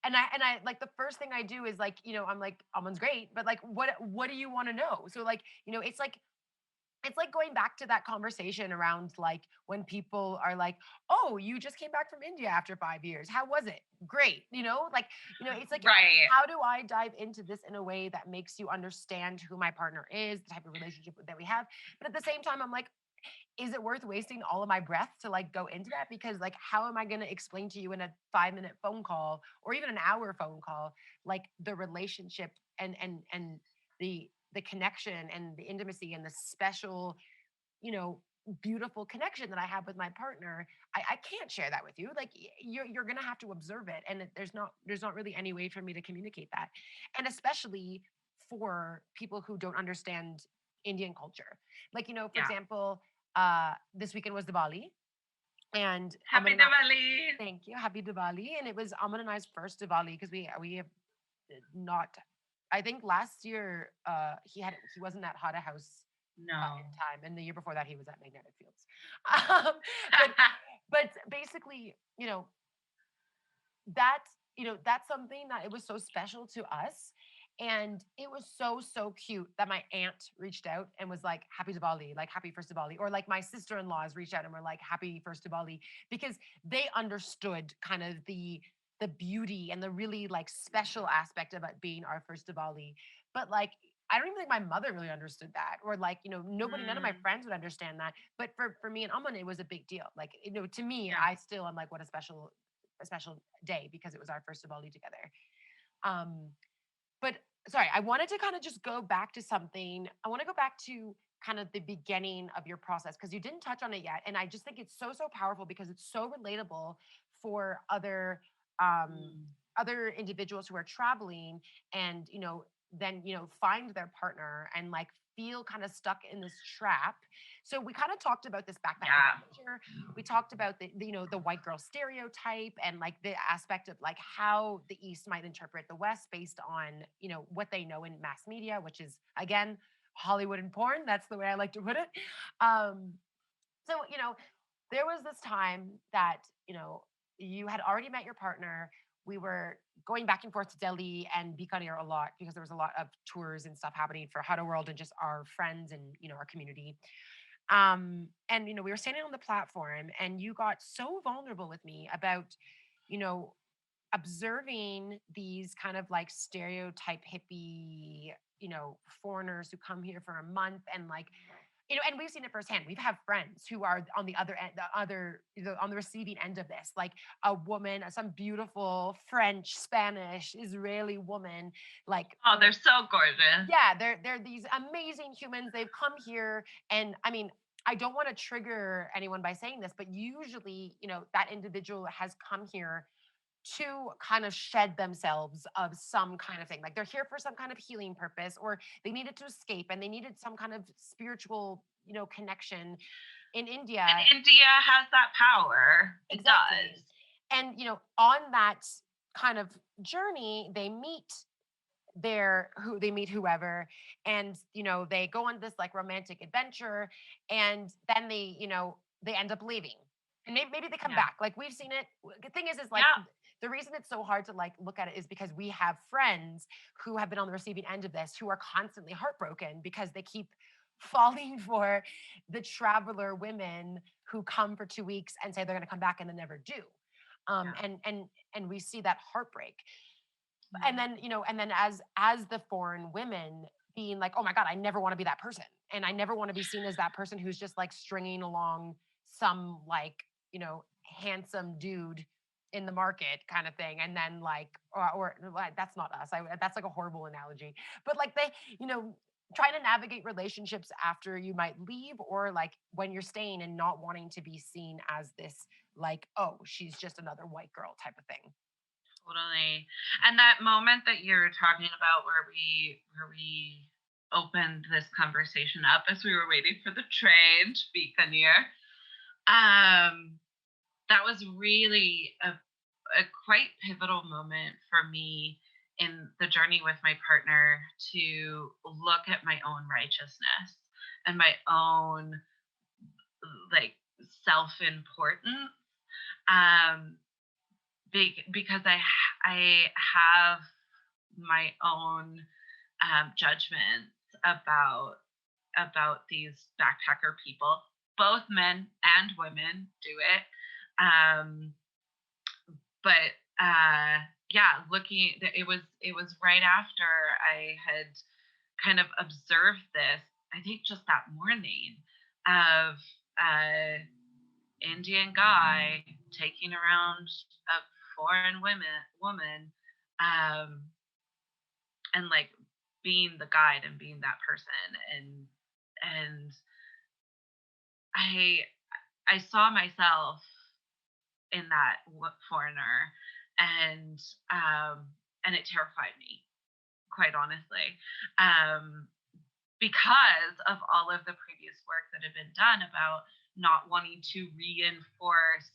and I like the first thing I do is like, I'm like, Aman's great, but like, what do you want to know? So like, it's like going back to that conversation around like when people are like, oh, you just came back from India after 5 years, how was it? Great. Like, it's like, Right. how do I dive into this in a way that makes you understand who my partner is, the type of relationship that we have, but at the same time I'm like, is it worth wasting all of my breath to like go into that? Because like, how am I going to explain to you in a 5 minute phone call or even an hour phone call, like the relationship and the connection and the intimacy and the special, you know, beautiful connection that I have with my partner? I can't share that with you. Like you're gonna have to observe it. And there's not really any way for me to communicate that. And especially for people who don't understand Indian culture. Like, for Yeah. example, this weekend was Diwali, and Aman Happy and I, Diwali. thank you, happy Diwali. And it was Aman and I's first Diwali because we have not, I think last year he wasn't at Hada House in No. time, and the year before that he was at Magnetic Fields. um, but basically, that that's something that it was so special to us, and it was so cute that my aunt reached out and was like, happy Diwali, like happy first Diwali, or like my sister-in-laws reached out and were like, happy first Diwali, because they understood kind of the beauty and the really like special aspect of it being our first Diwali. But like, I don't even think my mother really understood that, or like, nobody, none of my Mm, friends would understand that. But for me and Aman, it was a big deal. Like, to me, yeah. I still am like, what a special day because it was our first Diwali together. Um, but sorry, I wanted to kind of just go back to something. I want to go back to kind of the beginning of your process because you didn't touch on it yet, and I just think it's so powerful because it's so relatable for um, Mm, other individuals who are traveling and then find their partner and like feel kind of stuck in this trap. So we kind of talked about this backpacking yeah. culture. We talked about the white girl stereotype and like the aspect of like how the East might interpret the West based on what they know in mass media, which is again Hollywood and porn. That's the way I like to put it. um so there was this time that you had already met your partner. we were going back and forth to Delhi and Bikaner a lot because there was a lot of tours and stuff happening for How to World and just our friends and our community. And we were standing on the platform, and you got so vulnerable with me about you know observing these kind of like stereotype hippie foreigners who come here for a month, and like and we've seen it firsthand. We've had friends who are on the other end, on the receiving end of this, like a woman, some beautiful French, Spanish, Israeli woman, like Oh, they're so gorgeous. yeah, they're these amazing humans. They've come here, and I mean, I don't want to trigger anyone by saying this, but usually, that individual has come here to kind of shed themselves of some kind of thing. Like they're here for some kind of healing purpose, or they needed to escape and they needed some kind of spiritual, connection in India. And India has that power. It Exactly. does. And, on that kind of journey, they meet whoever, and they go on this like romantic adventure, and then they end up leaving, and maybe they come Yeah. back. Like we've seen it. The thing is like Yeah. the reason it's so hard to like look at it is because we have friends who have been on the receiving end of this, who are constantly heartbroken because they keep falling for the traveler women who come for 2 weeks and say they're going to come back and then never do. Yeah. And we see that heartbreak. And then as the foreign women being like, oh my god, I never want to be that person, and I never want to be seen as that person who's just like stringing along some like handsome dude in the market kind of thing, and then like or like, that's not us. That's like a horrible analogy, but like they trying to navigate relationships after you might leave, or like when you're staying and not wanting to be seen as this like, oh, she's just another white girl type of thing. Totally. And that moment that you're talking about where we opened this conversation up as we were waiting for the train to be near, that was really a quite pivotal moment for me in the journey with my partner to look at my own righteousness and my own like self-importance. Um, because I have my own judgments about these backpacker people. Both men and women do it, but yeah, looking, it was right after I had kind of observed this. I think just that morning of Indian guy taking around a foreign woman, um, and like being the guide and being that person, and I I saw myself in that foreigner, and and it terrified me, quite honestly, um, because of all of the previous work that had been done about not wanting to reinforce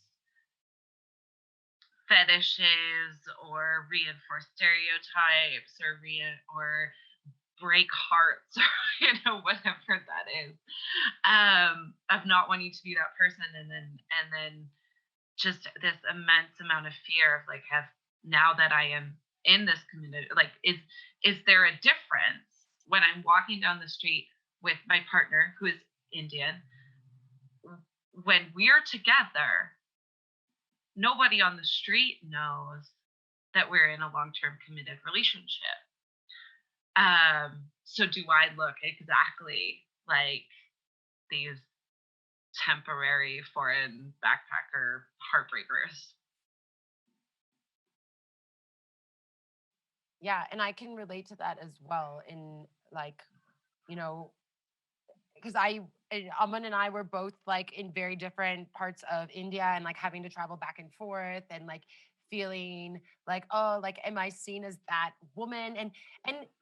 fetishes or reinforce stereotypes or break hearts or whatever that is, of not wanting to be that person, and then just this immense amount of fear of like, have now that I am in this community, like is there a difference when I'm walking down the street with my partner who is Indian, when we're together, nobody on the street knows that we're in a long-term committed relationship. So do I look exactly like these temporary foreign backpacker heartbreakers? Yeah, and I can relate to that as well in like, because Aman and I were both like in very different parts of India, and like having to travel back and forth, and like feeling like, oh, like am I seen as that woman? And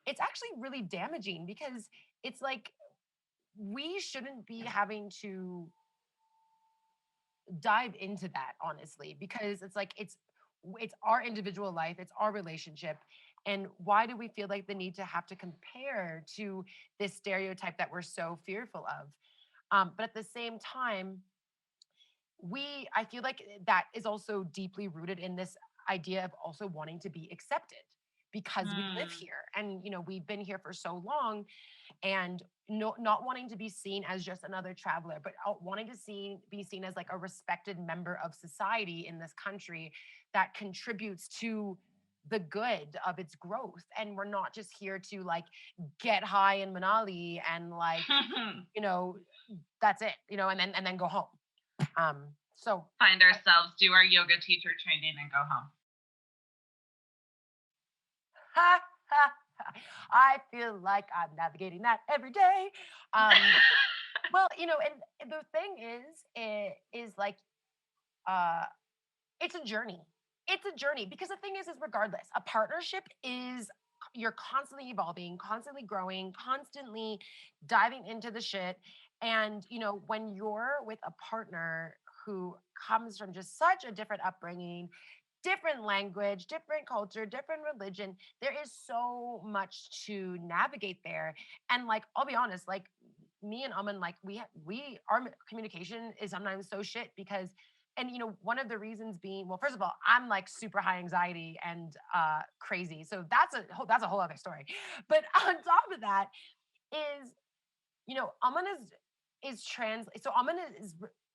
it's actually really damaging because it's like we shouldn't be having to dive into that, honestly, because it's like it's our individual life, it's our relationship, and why do we feel like the need to have to compare to this stereotype that we're so fearful of? But at the same time, I feel like that is also deeply rooted in this idea of also wanting to be accepted because we live Hmm. here and we've been here for so long, and not wanting to be seen as just another traveler, but wanting to be seen as like a respected member of society in this country that contributes to the good of its growth. And we're not just here to like get high in Manali and like, you know, that's it, and then go home. So Find ourselves, do our yoga teacher training, and go home. ha, ha, ha, I feel like I'm navigating that every day. Um, well, and the thing is like, uh, it's a journey. It's a journey because the thing is regardless, a partnership is you're constantly evolving, constantly growing, constantly diving into the shit. And when you're with a partner who comes from just such a different upbringing, different language, different culture, different religion, there is so much to navigate there. And like, I'll be honest, like me and Aman, like our communication is sometimes so shit because, and one of the reasons being, well, first of all, I'm like super high anxiety and crazy, so that's a whole other story. But on top of that is, Aman is trans. So Aman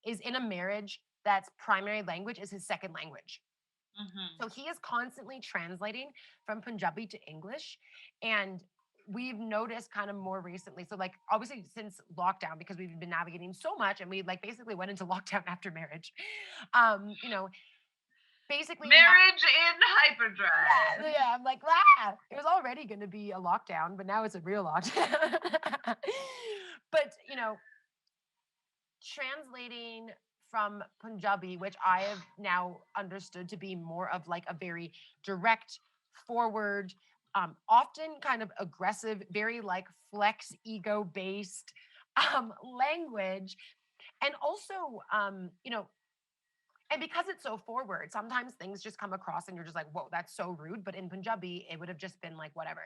is in a marriage that's primary language is his second language. Hmm. So he is constantly translating from Punjabi to English. And we've noticed kind of more recently. So, like, obviously, since lockdown, because we've been navigating so much and we like basically went into lockdown after marriage. Basically now. Marriage in hyperdrive. Yeah, yeah. I'm like, it was already going to be a lockdown, but now it's a real lockdown. But, translating from Punjabi, which I have now understood to be more of like a very direct, forward, often kind of aggressive, very like flex ego based language. And also, and because it's so forward, sometimes things just come across and you're just like, whoa, that's so rude. But in Punjabi, it would have just been like, whatever.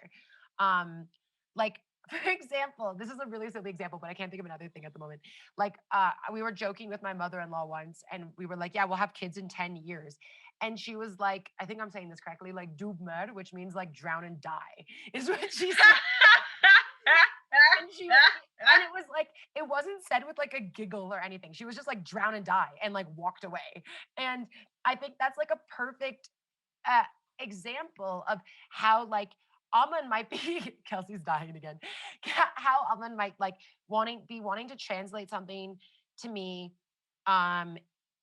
Um, like, for example, this is a really silly example, but I can't think of another thing at the moment. Like, we were joking with my mother-in-law once, and we were like, yeah, we'll have kids in 10 years. And she was like, I think I'm saying this correctly, like, doob mer, which means like drown and die, is what she said. And it was like, it wasn't said with like a giggle or anything. She was just like drown and die and like walked away. And I think that's like a perfect uh, example of how like Aman might be Kelsey's dying again. How Aman might like wanting to translate something to me um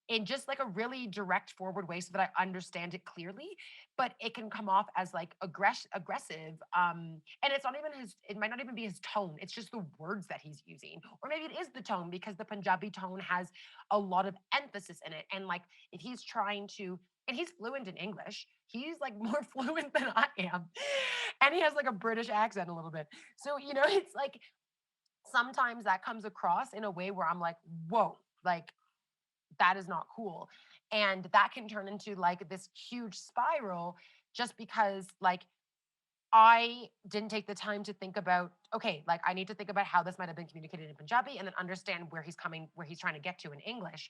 in just like a really direct forward way so that I understand it clearly, but it can come off as like aggressive. And it's not even it might not even be his tone, it's just the words that he's using, or maybe it is the tone because the Punjabi tone has a lot of emphasis in it. And like if he's trying to, and he's fluent in English, he's like more fluent than I am, and he has like a British accent a little bit. So it's like sometimes that comes across in a way where I'm like, whoa, like that is not cool. And that can turn into like this huge spiral just because like I didn't take the time to think about, okay, like I need to think about how this might have been communicated in Punjabi and then understand where he's trying to get to in English.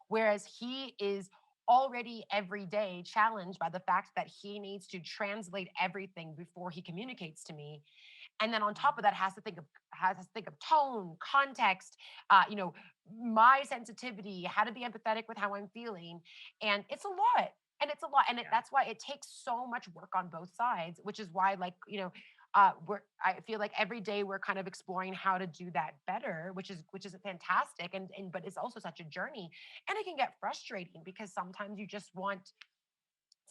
Whereas he is already every day challenged by the fact that he needs to translate everything before he communicates to me. And then on top of that has to think of tone, context, my sensitivity, how to be empathetic with how I'm feeling. And it's a lot. And it's a lot. And that's why it takes so much work on both sides, which is why, like, I feel like every day we're kind of exploring how to do that better, which is fantastic. And but it's also such a journey. And it can get frustrating because sometimes you just want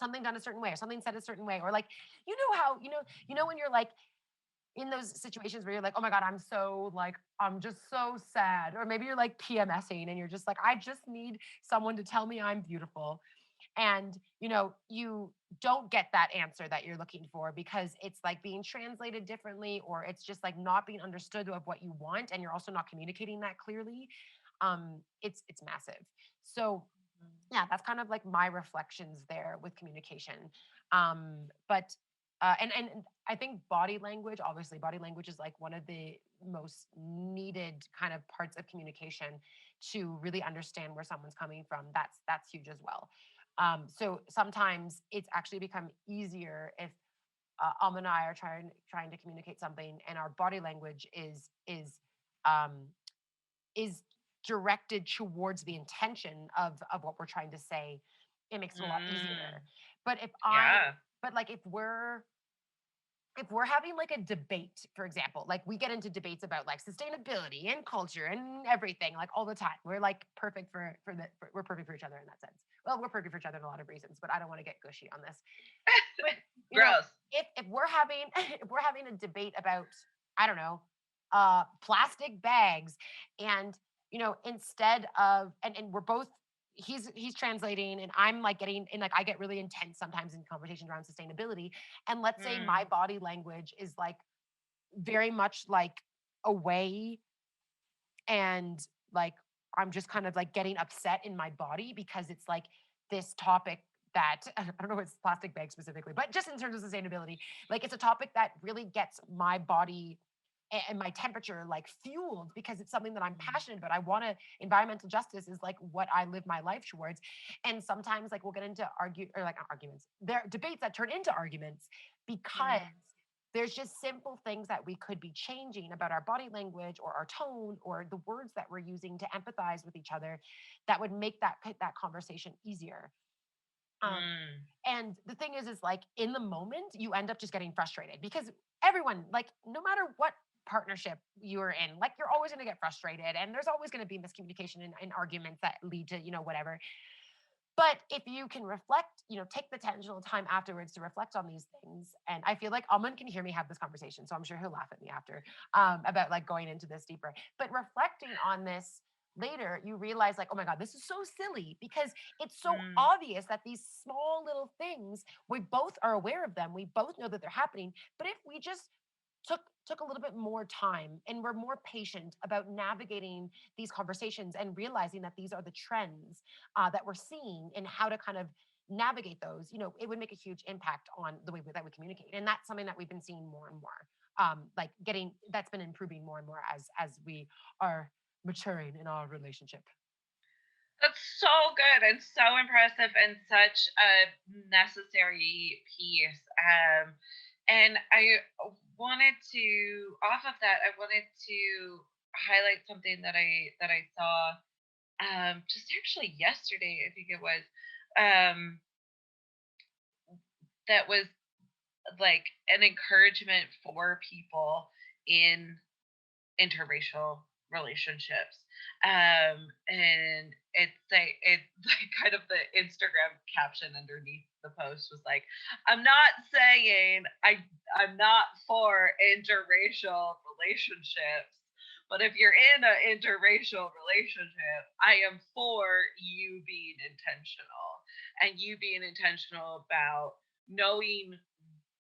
something done a certain way or something said a certain way. Or like, how, when you're like, in those situations where you're like, oh my God, I'm just so sad. Or maybe you're like PMSing and you're just like, I just need someone to tell me I'm beautiful. And, you don't get that answer that you're looking for because it's like being translated differently, or it's just like not being understood of what you want. And you're also not communicating that clearly. It's massive. So yeah, that's kind of like my reflections there with communication. But and I think obviously body language is like one of the most needed kind of parts of communication to really understand where someone's coming from. That's huge as well. So sometimes it's actually become easier if and I are trying to communicate something, and our body language um, is directed towards the intention of what we're trying to say. It makes it a lot Mm. easier. But Yeah. but like if we're having like a debate, for example, like we get into debates about like sustainability and culture and everything, like all the time. We're like perfect we're perfect for each other in that sense. Well, we're perfect for each other in a lot of reasons, but I don't want to get gushy on this. But you know, Gross. if we're having if we're having a debate about, I don't know, plastic bags, and instead of and we're both, he's translating and I'm like getting, and like I get really intense sometimes in conversations around sustainability, and let's say my Mm. body language is like very much like away, and like I'm just kind of like getting upset in my body because it's like this topic that I don't know if it's plastic bags specifically, but just in terms of sustainability, like it's a topic that really gets my body and my temperature like fueled because it's something that I'm Mm. passionate about. I want to, environmental justice is like what I live my life towards. And sometimes like we'll get into arguments. There are debates that turn into arguments because Mm. there's just simple things that we could be changing about our body language or our tone or the words that we're using to empathize with each other that would make that conversation easier. Um, Mm. and the thing is like in the moment, you end up just getting frustrated because everyone, like, no matter what partnership you're in, like, you're always going to get frustrated and there's always going to be miscommunication and arguments that lead to, whatever. But if you can reflect, take the intentional time afterwards to reflect on these things. And I feel like Alman can hear me have this conversation, so I'm sure he'll laugh at me after about like going into this deeper. But reflecting on this later, you realize like, oh my God, this is so silly because it's so Mm. obvious that these small little things, we both are aware of them. We both know that they're happening. But if we just took a little bit more time and we're more patient about navigating these conversations and realizing that these are the trends that we're seeing and how to kind of navigate those, it would make a huge impact on the way that we communicate. And that's something that we've been seeing more and more, like getting, that's been improving more and more as we are maturing in our relationship. That's so good and so impressive and such a necessary piece. And I wanted to, off of that, I wanted to highlight something that I saw just actually yesterday, I think it was, um, that was like an encouragement for people in interracial relationships. And it's like kind of the Instagram caption underneath the post was like, I'm not saying I'm not for interracial relationships, but if you're in an interracial relationship, I am for you being intentional, and you being intentional about knowing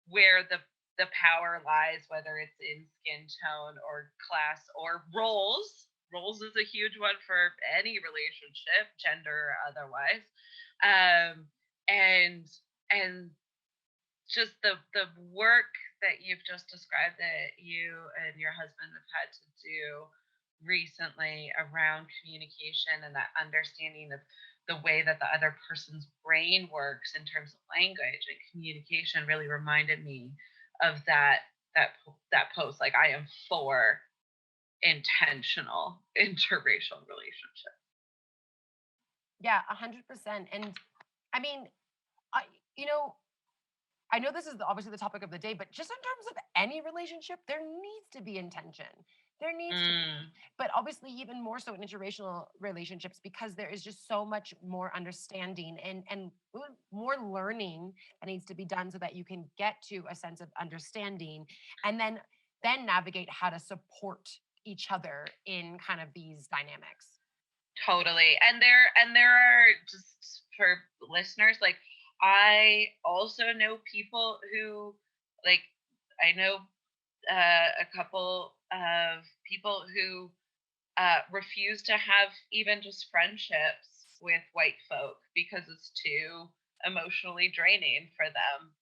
where the power lies, whether it's in skin tone or class or roles. Roles is a huge one for any relationship, gender or otherwise. Um, and and just the work that you've just described that you and your husband have had to do recently around communication and that understanding of the way that the other person's brain works in terms of language and communication really reminded me of that post, like I am for intentional interracial relationships. Yeah, 100%. And I mean, I, you know, I know this is obviously the topic of the day, but just in terms of any relationship, there needs to be intention. There needs to be. Mm, But obviously, even more so in interracial relationships, because there is just so much more understanding and more learning that needs to be done so that you can get to a sense of understanding and then navigate how to support each other in kind of these dynamics. totally. And there are, just for listeners, like I also know people who, like, I know a couple of people who refuse to have even just friendships with white folk because it's too emotionally draining for them.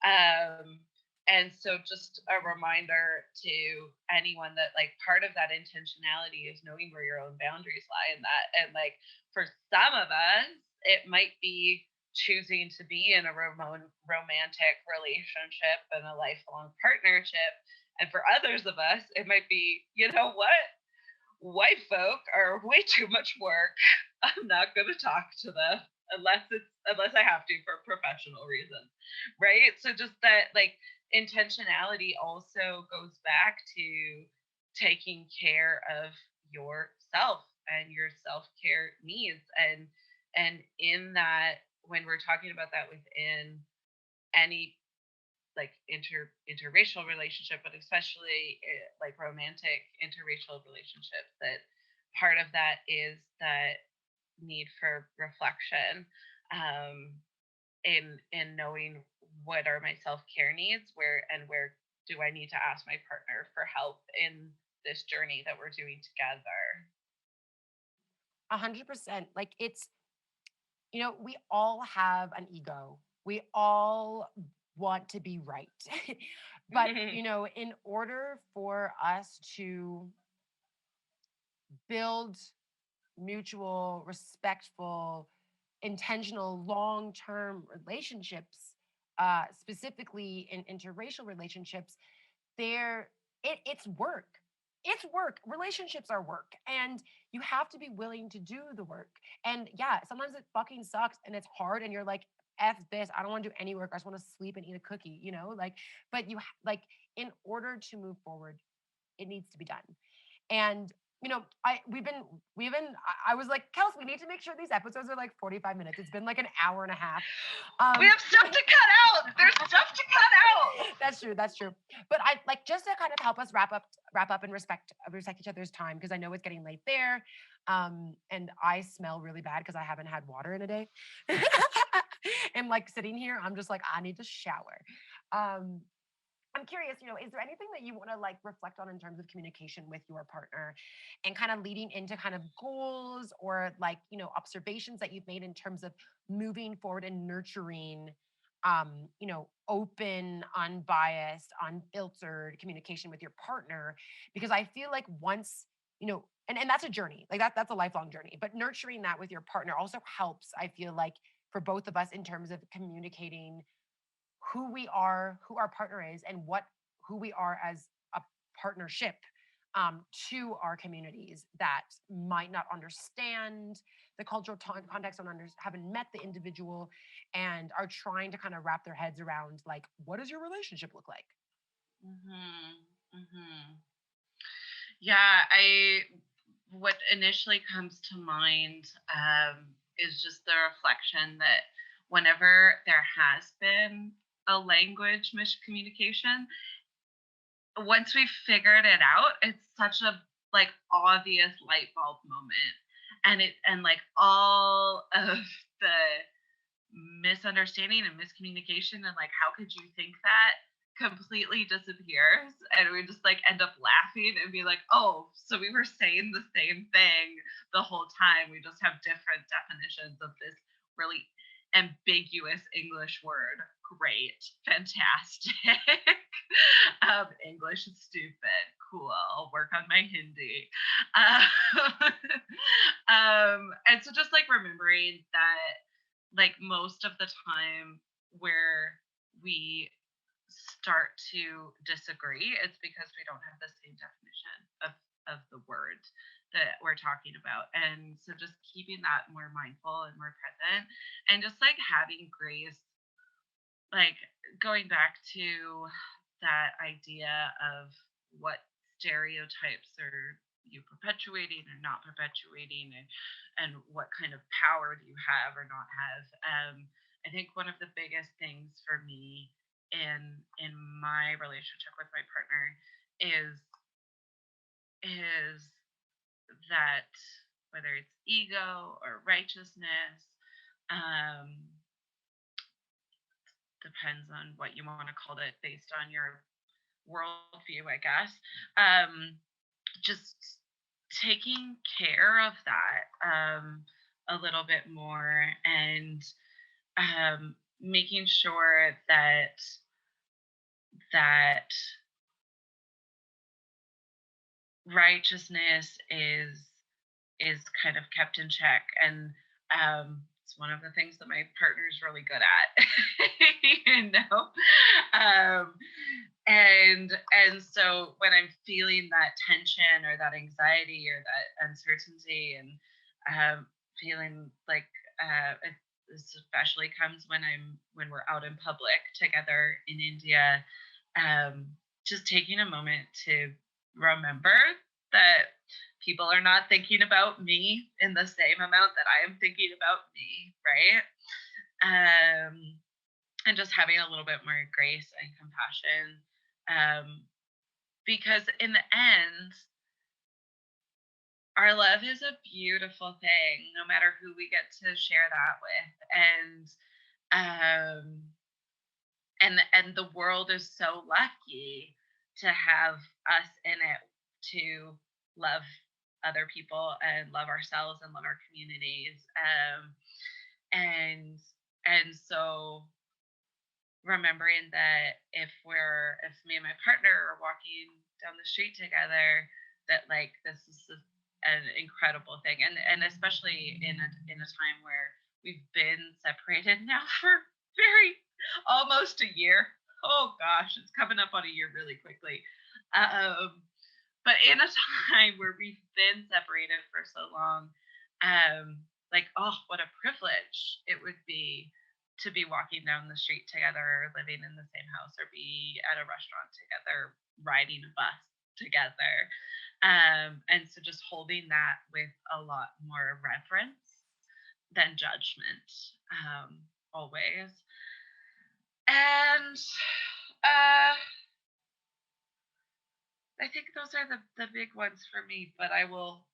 Um, and so, just a reminder to anyone that, like, part of that intentionality is knowing where your own boundaries lie in that. And, like, for some of us, it might be choosing to be in a romantic relationship and a lifelong partnership. And for others of us, it might be, you know what? White folk are way too much work. I'm not going to talk to them unless I have to for professional reasons, right? So just that like intentionality also goes back to taking care of yourself and your self-care needs, and in that, when we're talking about that within any like interracial relationship, but especially like romantic interracial relationships, that part of that is that need for reflection, in knowing what are my self-care needs, where do I need to ask my partner for help in this journey that we're doing together. 100%. Like it's, we all have an ego. We all want to be right. But, in order for us to build mutual, respectful, intentional, long term relationships, specifically in interracial relationships, it's work. It's work. Relationships are work. And you have to be willing to do the work. And yeah, sometimes it fucking sucks and it's hard and you're like, F this, I don't want to do any work. I just want to sleep and eat a cookie, like, but like, in order to move forward, it needs to be done. And I was like, Kels, we need to make sure these episodes are like 45 minutes. It's been like an hour and a half. We have stuff to cut out. There's stuff to cut out. That's true. But I like, just to kind of help us wrap up and respect each other's time, because I know it's getting late there. And I smell really bad because I haven't had water in a day. And like sitting here, I'm just like, I need to shower. I'm curious, is there anything that you want to like reflect on in terms of communication with your partner, and kind of leading into kind of goals or like, observations that you've made in terms of moving forward and nurturing, open, unbiased, unfiltered communication with your partner? Because I feel like once, and that's a journey, like that's a lifelong journey, but nurturing that with your partner also helps, I feel like, for both of us in terms of communicating who we are, who our partner is, and who we are as a partnership, to our communities that might not understand the cultural context, haven't met the individual, and are trying to kind of wrap their heads around like, what does your relationship look like? Yeah, what initially comes to mind, is just the reflection that whenever there has been a language miscommunication, once we've figured it out, it's such a like obvious light bulb moment. And like all of the misunderstanding and miscommunication and like how could you think that completely disappears, and we just like end up laughing and be like, oh, so we were saying the same thing the whole time, we just have different definitions of this really ambiguous English word. Great, fantastic. English is stupid. Cool. I'll work on my Hindi. And so just like remembering that, like most of the time where we start to disagree, it's because we don't have the same definition of the word that we're talking about. And so just keeping that more mindful and more present, and just like having grace, like going back to that idea of what stereotypes are you perpetuating or not perpetuating, and what kind of power do you have or not have. I think one of the biggest things for me in my relationship with my partner is that whether it's ego or righteousness, depends on what you want to call it based on your worldview, I guess. Just taking care of that, a little bit more, and making sure that righteousness is kind of kept in check. And it's one of the things that my partner's really good at, you know. Um, and so when I'm feeling that tension or that anxiety or that uncertainty, and feeling like this especially comes when we're out in public together in India, um, just taking a moment to remember that people are not thinking about me in the same amount that I am thinking about me, right? Um, and just having a little bit more grace and compassion. Because in the end, our love is a beautiful thing, no matter who we get to share that with. Um, and the world is so lucky to have us in it, to love other people and love ourselves and love our communities. And so remembering that if me and my partner are walking down the street together, that like this is an incredible thing, and especially in a time where we've been separated now for very almost a year. Oh gosh, it's coming up on a year really quickly. But in a time where we've been separated for so long, like, oh, what a privilege it would be to be walking down the street together, or living in the same house, or be at a restaurant together, riding a bus together. And so just holding that with a lot more reverence than judgment, always. And I think those are the big ones for me, but I will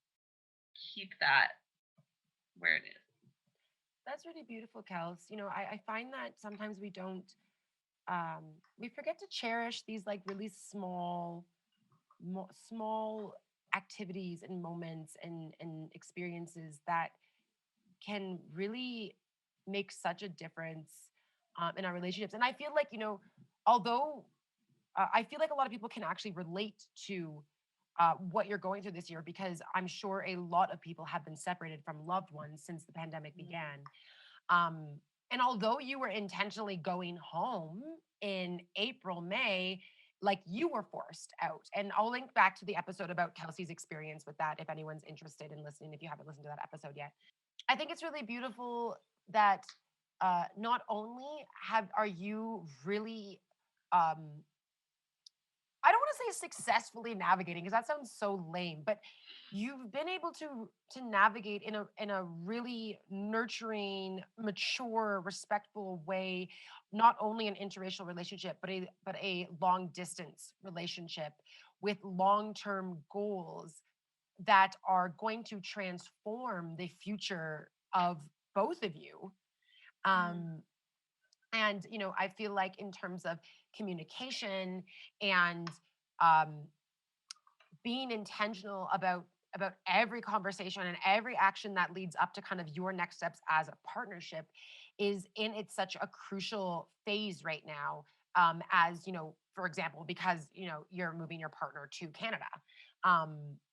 keep that where it is. That's really beautiful, Kels. I find that sometimes we forget to cherish these like really small activities and moments and experiences that can really make such a difference in our relationships. And I feel like, although I feel like a lot of people can actually relate to what you're going through this year, because I'm sure a lot of people have been separated from loved ones since the pandemic began. Um, and although you were intentionally going home in April, May, like you were forced out. And I'll link back to the episode about Kelsey's experience with that if anyone's interested in listening, if you haven't listened to that episode yet. I think it's really beautiful that not only are you really I don't want to say successfully navigating, because that sounds so lame, but you've been able to navigate in a really nurturing, mature, respectful way, not only an interracial relationship, but a long distance relationship with long-term goals that are going to transform the future of both of you. Um, and I feel like in terms of communication and um, being intentional about every conversation and every action that leads up to kind of your next steps as a partnership is in it's such a crucial phase right now, as for example, because you're moving your partner to Canada.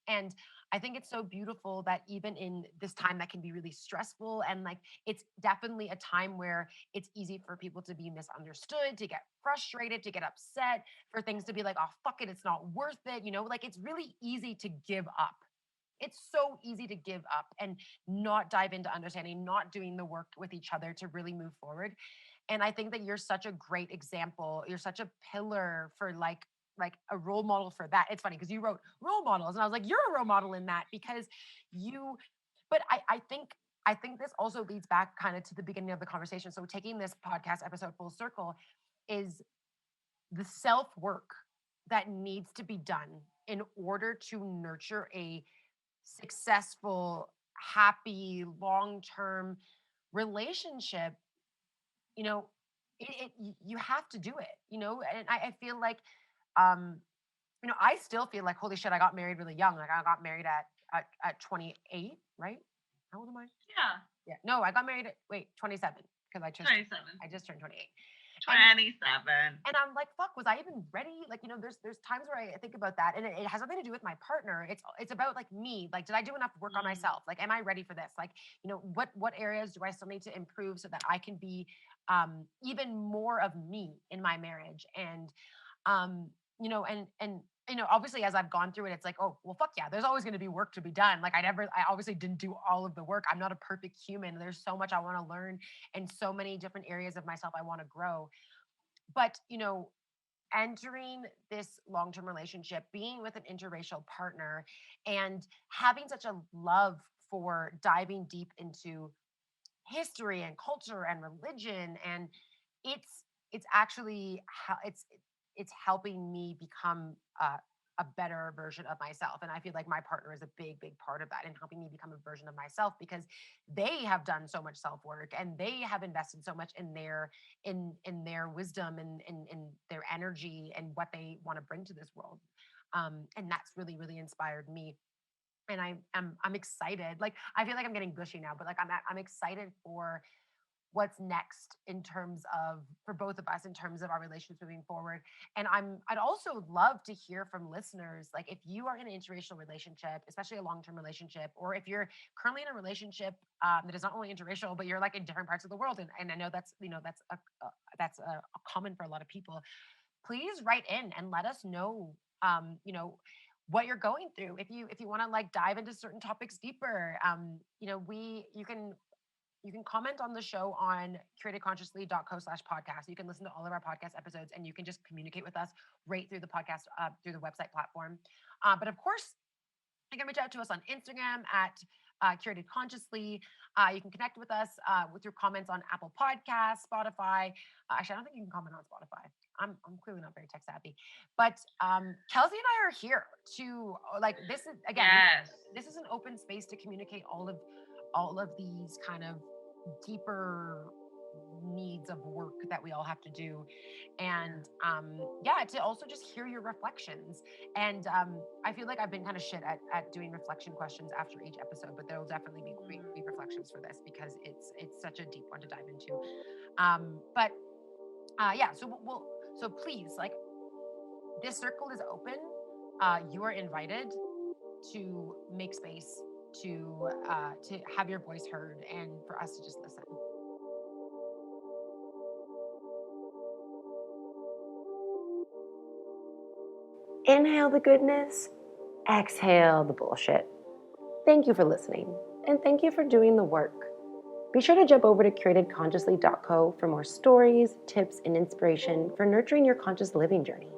And I think it's so beautiful that even in this time that can be really stressful, and like it's definitely a time where it's easy for people to be misunderstood, to get frustrated, to get upset, for things to be like, oh, fuck it, it's not worth it. Like it's really easy to give up. It's so easy to give up and not dive into understanding, not doing the work with each other to really move forward. And I think that you're such a great example. You're such a pillar for like a role model for that. It's funny because you wrote role models, and I was like, you're a role model in that, because you. But I think this also leads back kind of to the beginning of the conversation. So taking this podcast episode full circle is the self work that needs to be done in order to nurture a successful, happy, long term relationship. You know, you have to do it. And I feel like, um, I still feel like, holy shit, I got married really young. Like I got married at 28, right? How old am I? Yeah. Yeah. No, I got married at 27, because 27. I just turned 28. 27. And I'm like, fuck, was I even ready? Like, there's times where I think about that, and it has nothing to do with my partner. It's about like me. Like, did I do enough work on myself? Like, am I ready for this? Like, what areas do I still need to improve so that I can be even more of me in my marriage? And obviously as I've gone through it, it's like, oh, well, fuck yeah, there's always going to be work to be done. Like, I obviously didn't do all of the work. I'm not a perfect human. There's so much I want to learn and so many different areas of myself I want to grow. But, entering this long-term relationship, being with an interracial partner, and having such a love for diving deep into history and culture and religion, and it's actually how it's helping me become a better version of myself. And I feel like my partner is a big part of that, and helping me become a version of myself, because they have done so much self work, and they have invested so much in their wisdom, and in their energy, and what they want to bring to this world. And that's really inspired me. And I'm excited. Like, I feel like I'm getting gushy now, but like I'm excited for what's next in terms of, for both of us, in terms of our relations moving forward. And I'd also love to hear from listeners, like, if you are in an interracial relationship, especially a long-term relationship, or if you're currently in a relationship that is not only interracial, but you're like in different parts of the world. And I know that's common for a lot of people. Please write in and let us know, what you're going through. If you want to like dive into certain topics deeper, you can comment on the show on curatedconsciously.co/podcast. You can listen to all of our podcast episodes, and you can just communicate with us right through the podcast, through the website platform. But of course, you can reach out to us on Instagram at Curated Consciously. You can connect with us with your comments on Apple Podcasts, Spotify. Actually, I don't think you can comment on Spotify. I'm clearly not very tech savvy. But Kelsey and I are here to, like, this is, again, Yes. this is an open space to communicate all of these kind of deeper needs of work that we all have to do. And to also just hear your reflections. And I feel like I've been kind of shit at doing reflection questions after each episode, but there will definitely be reflections for this, because it's such a deep one to dive into. So please, like, this circle is open. You are invited to make space, to have your voice heard, and for us to just listen. Inhale the goodness, exhale the bullshit. Thank you for listening, and thank you for doing the work. Be sure to jump over to curatedconsciously.co for more stories, tips, and inspiration for nurturing your conscious living journey.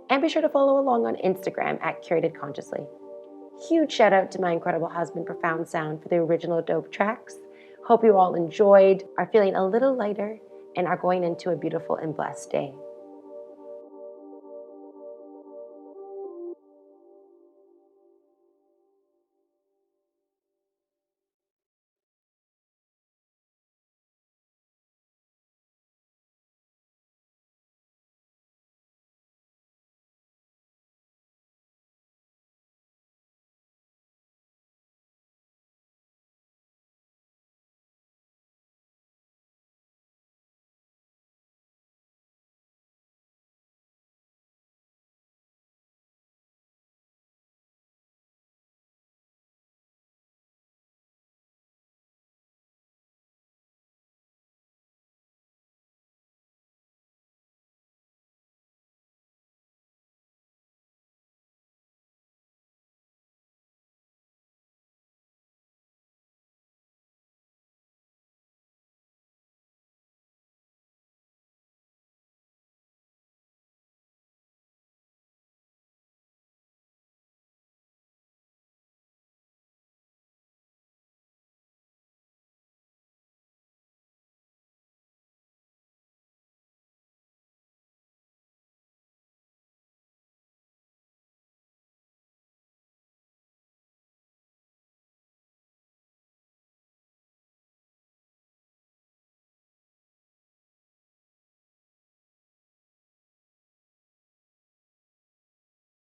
And be sure to follow along on Instagram at Curated Consciously. Huge shout out to my incredible husband, Profound Sound, for the original dope tracks. Hope you all enjoyed, are feeling a little lighter, and are going into a beautiful and blessed day.